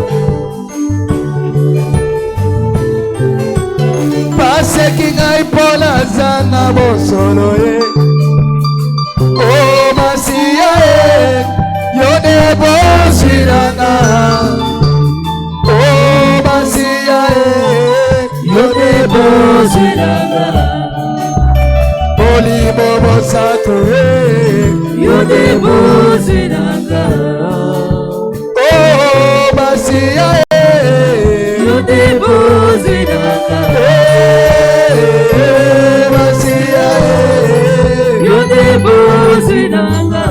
Oleki ngai pola zana bosolo ye. Oh Masia ye, yo de bosirana. Oh Masia ye, yo de bosirana. Oli bobo sato ye, yo de bosirana. Oh Masia ye, yo de bosirana. Masia ye, yo de bosirana.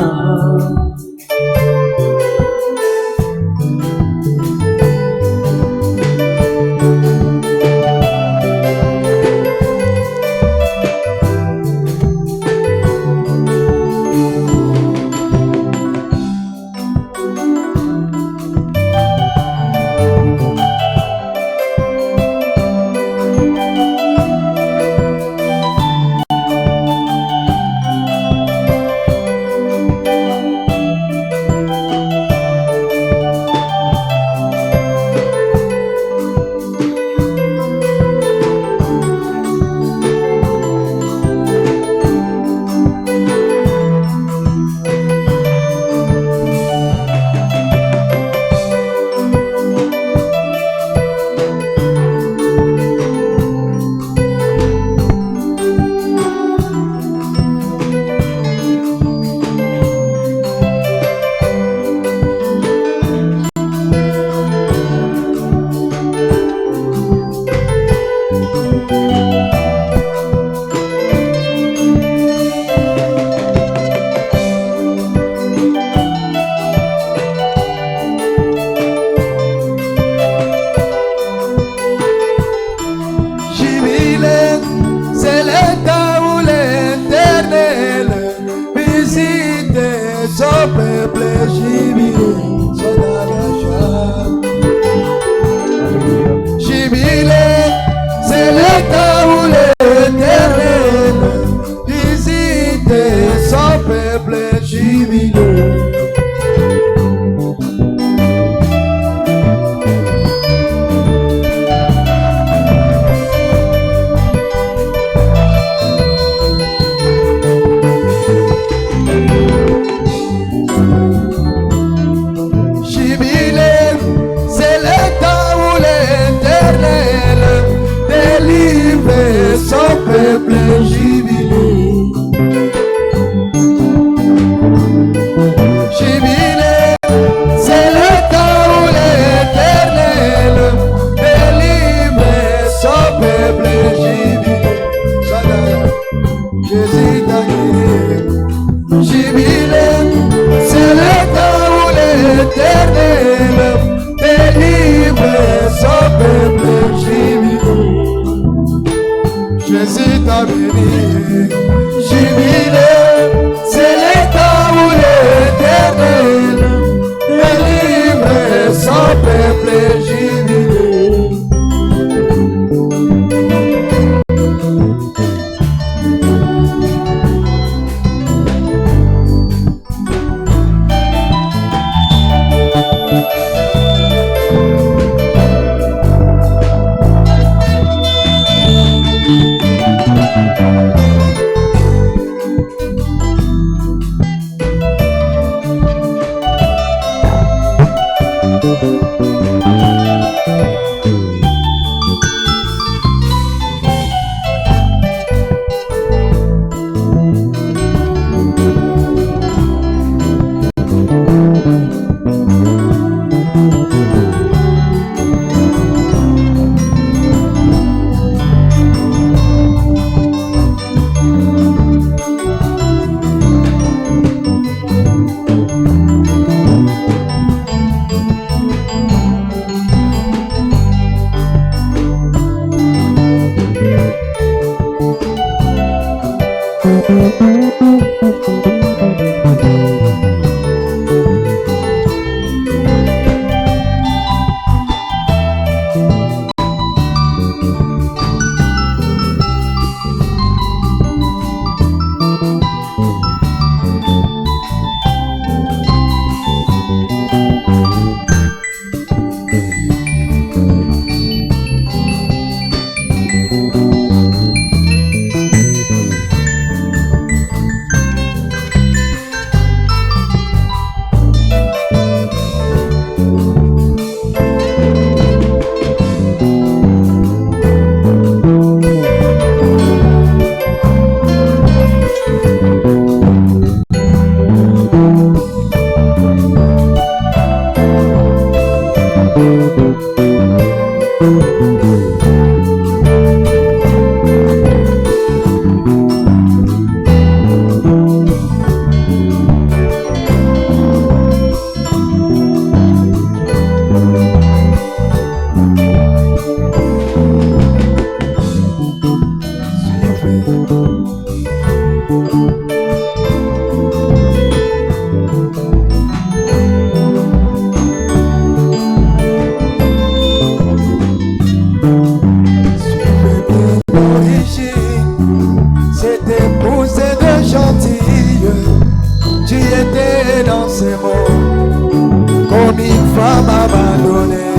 abandonné.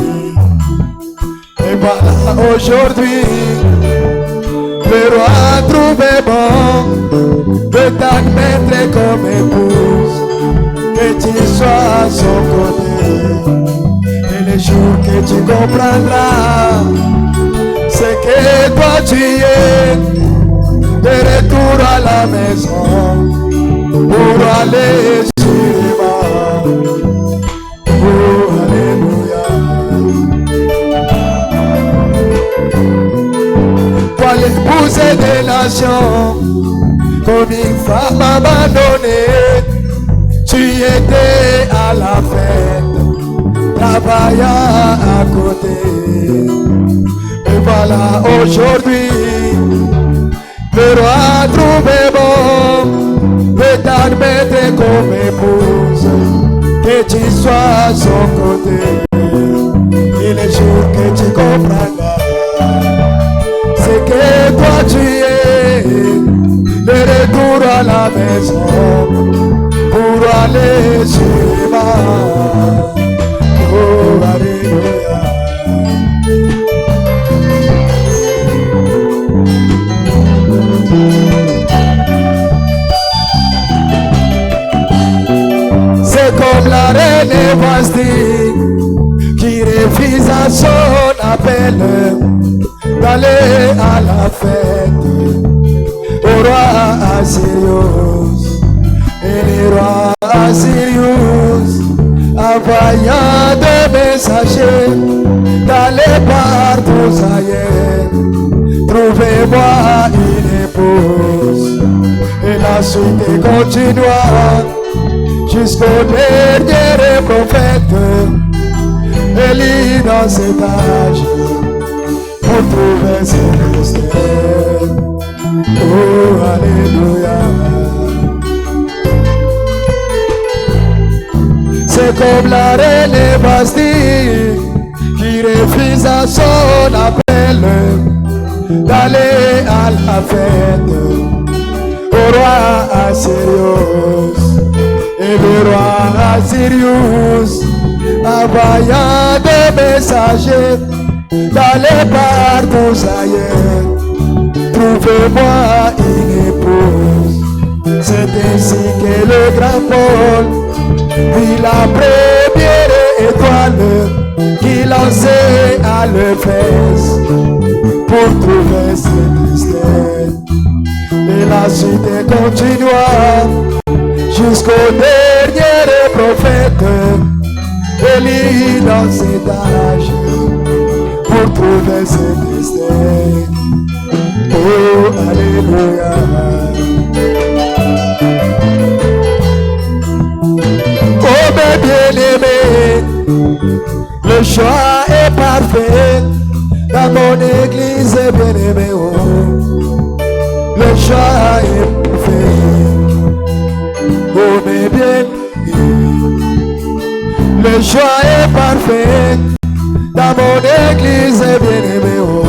Et voilà aujourd'hui, le roi a trouvé bon de t'admettre comme épouse, que tu sois à son côté. Et les jours que tu comprendras, c'est que toi tu es de retour à la maison pour aller sur les bancs. Oh, alléluia. Toi l'épouse des nations, comme une femme abandonnée, tu étais à la fête, travaillant à côté. Et voilà aujourd'hui, le roi a trouvé bon de t'admettre comme épouse, que tu sois à son côté. Et les jours que tu comprendras, c'est que toi tu es de retour à la maison pour aller sur les bancs. Oh, alléluia. C'est comme la reine Vasti qui refuse à son appel d'aller à la fête au roi Assyrius. Et le roi Assyrius, envoyant des messagers d'aller partout ailleurs, trouvez-moi une épouse. Et la suite continua jusqu'au dernier prophète, Élie dans cet âge, pour trouver ses mystères. Oh, alléluia. C'est comme la reine Vasti qui refuse à son appel d'aller à la fête au roi Assyrius. Et le roi Assyrius, envoyant des messagers d'aller partout ailleurs, trouvez-moi une épouse. C'est ainsi que le grand Paul vit la première étoile qui lançait à l'Éphèse pour trouver ses mystères. Et la suite continua jusqu'au dernier prophète, Élie dans cet âge, pour trouver ses mystères. Oh, alléluia. Oh, mes bien-aimés, le choix est parfait dans mon église bien-aimée. Oh, le choix est parfait. Oh, mes bien-aimés, le choix est parfait dans mon église bien-aimée. Oh,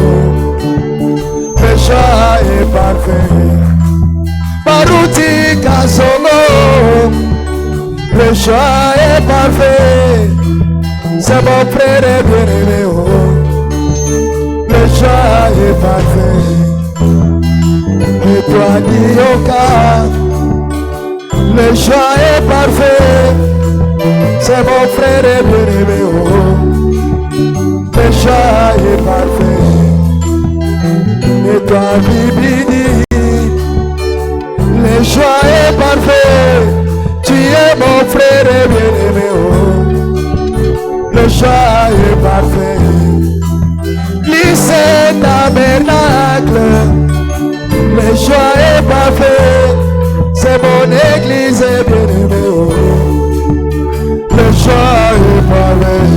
le choix est parfait. Baruti Kasongo, le choix est parfait. C'est mon frère bien-aimé. Oh, le choix est parfait. Et toi, Dioka, le choix est parfait. C'est mon frère bien-aimé. Oh, le choix est parfait. Et toi, Bibidi, le choix est parfait. Tu es mon frère bien-aimé. Oh, le choix est parfait. Lycée tabernacle, le choix est parfait. C'est mon église bien-aimée. Oh, le choix est parfait.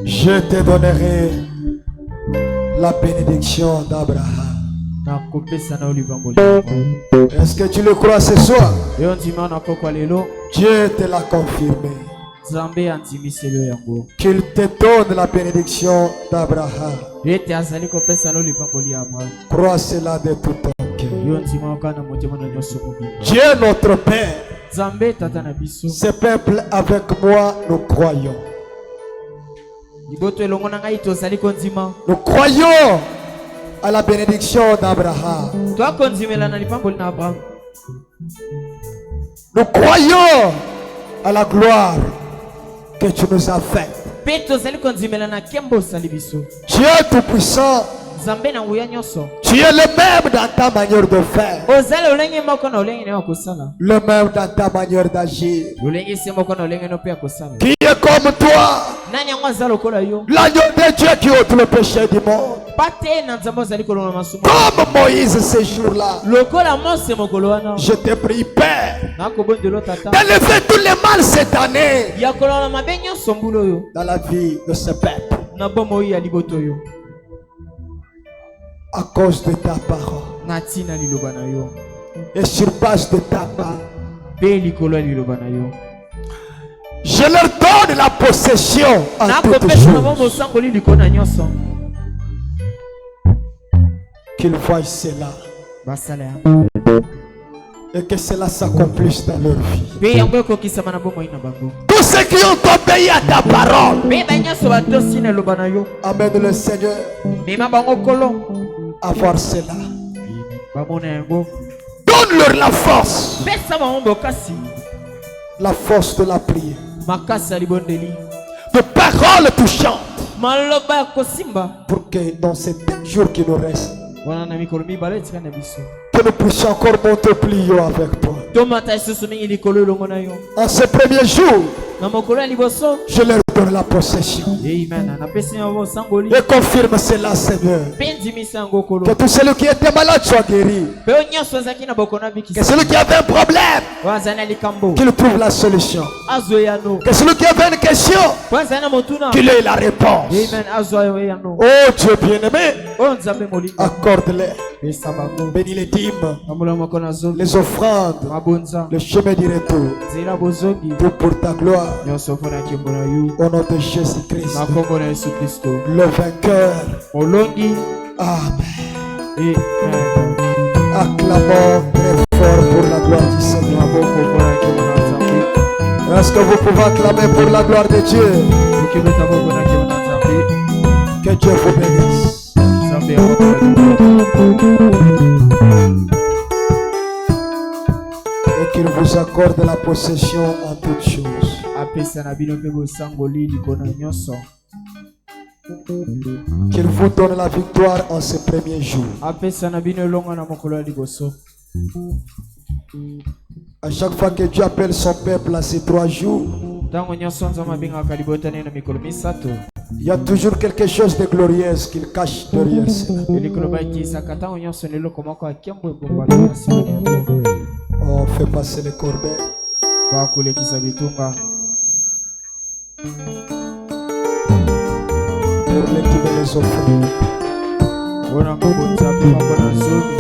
Je te donnerai la bénédiction d'Abraham. nakopesa na olivamboli. Est-ce que tu le crois ce soir? Yo ndima na pokwa lelo Dieu te l'a confirmé. Nzambe andimiselo yango. Qu'il te donne la bénédiction d'Abraham. Ete azali kopesa na olivamboli ya Abraham. Crois cela de tout ton cœur. Yo ndima okana motema na nyonso mobimba. Dieu notre Père, Nzambe tata na biso. ce peuple avec moi, nous croyons. Liboto elongo na ngai tozali kondima. Nous croyons à la bénédiction d'Abraham. Twakondimela na lipamboli na Abraham. Nous croyons à la gloire que tu nous as faite. Pe tozali kondimela na kembo osali biso. Dieu tout-puissant, Nzambe na nguya nyonso. tu es le même dans ta manière de faire, Ozali olenge moko na olenge na kosala. le même dans ta manière d'agir. Olenge se moko na olenge no pe kosala. Qui est comme toi, Nani yango azali lokola yo? l'agneau de Dieu qui ôte le péché du monde. Pate na Nzambe ozali kolona masumu. Comme Moïse ce jour-là, Lokola Mose mokolo wana. je te prie, Père, Nakobondelo tata. d'élever tous les mal cette année Ya kolona mabe nyonso mbulo yo. dans la vie de ce peuple, Na bomoi ya liboto yo. à cause de ta parole Na tina liloba na yo. et sur base de ta main. Pe likolo ya liloba na yo. Je leur donne la possession en toutes Nakopesa na choses. bombo sangoli likolo na nyonso. Qu'ils voient cela Basala ya. et que cela s'accomplisse dans leur vie. Pe yango ekokisama na bomoi na bango. Tous ceux qui ont obéi à ta parole, Pe ba nyonso batosi na liloba na yo. amène le Seigneur Mema bango kolo. à voir cela. Bamona yango. Donne-leur la force de la prière, makasi libondeli de paroles touchantes, maloba ya kosimba pour que dans ces 10 jours qui nous restent, wana na mikolo mibale etika na biso que nous puissions encore monter plus haut avec toi. tomata lisusu mingi likolo elongo na yo En ce premier jour, na mokolo ya liboso. je leur donne la possession. Amen. Napesi yango sangoli Et confirme cela, Seigneur. mpe ndimisa yango kolo Que tout celui qui était malade soit guéri. mpe oyo nyonso azalaki na bokona Que bikisa celui qui avait un problème, oyo azali na likambo qu'il trouve la solution. azwa yano Que celui qui avait une question, oyo azali na motuna. qu'il ait la réponse. Amen. Azwa yo yano Oh Dieu bien-aimé, oyo nzambe molinga accorde-les. pesa bango Bénis les dîmes, bambola moko na zomi les offrandes, mabonza le chemin du retour. nzela bozongi Tout pour ta gloire. nyonso mpona nkembo na yo Au nom de Jésus-Christ, na kombo na yesu kristo le vainqueur. molongi. Amen. Amen. Acclamons très fort pour la gloire du Seigneur. maboko mpona nkembo na nzambe Est-ce que vous pouvez acclamer pour la gloire de Dieu? okebeta moko na nkembo na nzambe Que Dieu vous bénisse. nzambe yakotola Et qu'il vous accorde la possession en toutes choses. apesa na bino mpe bosangoli likolo na nyonso Qu'il vous donne la victoire en ce premier jour. apesa na bino elongo na mokolo ya liboso. À chaque fois que Dieu appelle son peuple à ces 3 jours, ntango nyonso nzambe abengaka libotani na mikolo misato il y a toujours quelque chose de glorieux qu'il cache derrière cela. elikolo bakisaka ntango nyonso na eloko moko akembo ebombala na nsima na yango On fait passer les corbeilles. bakolekisa bitunga Pour les dîmes et les offrandes. mpona ngobonza mpe mapona zomi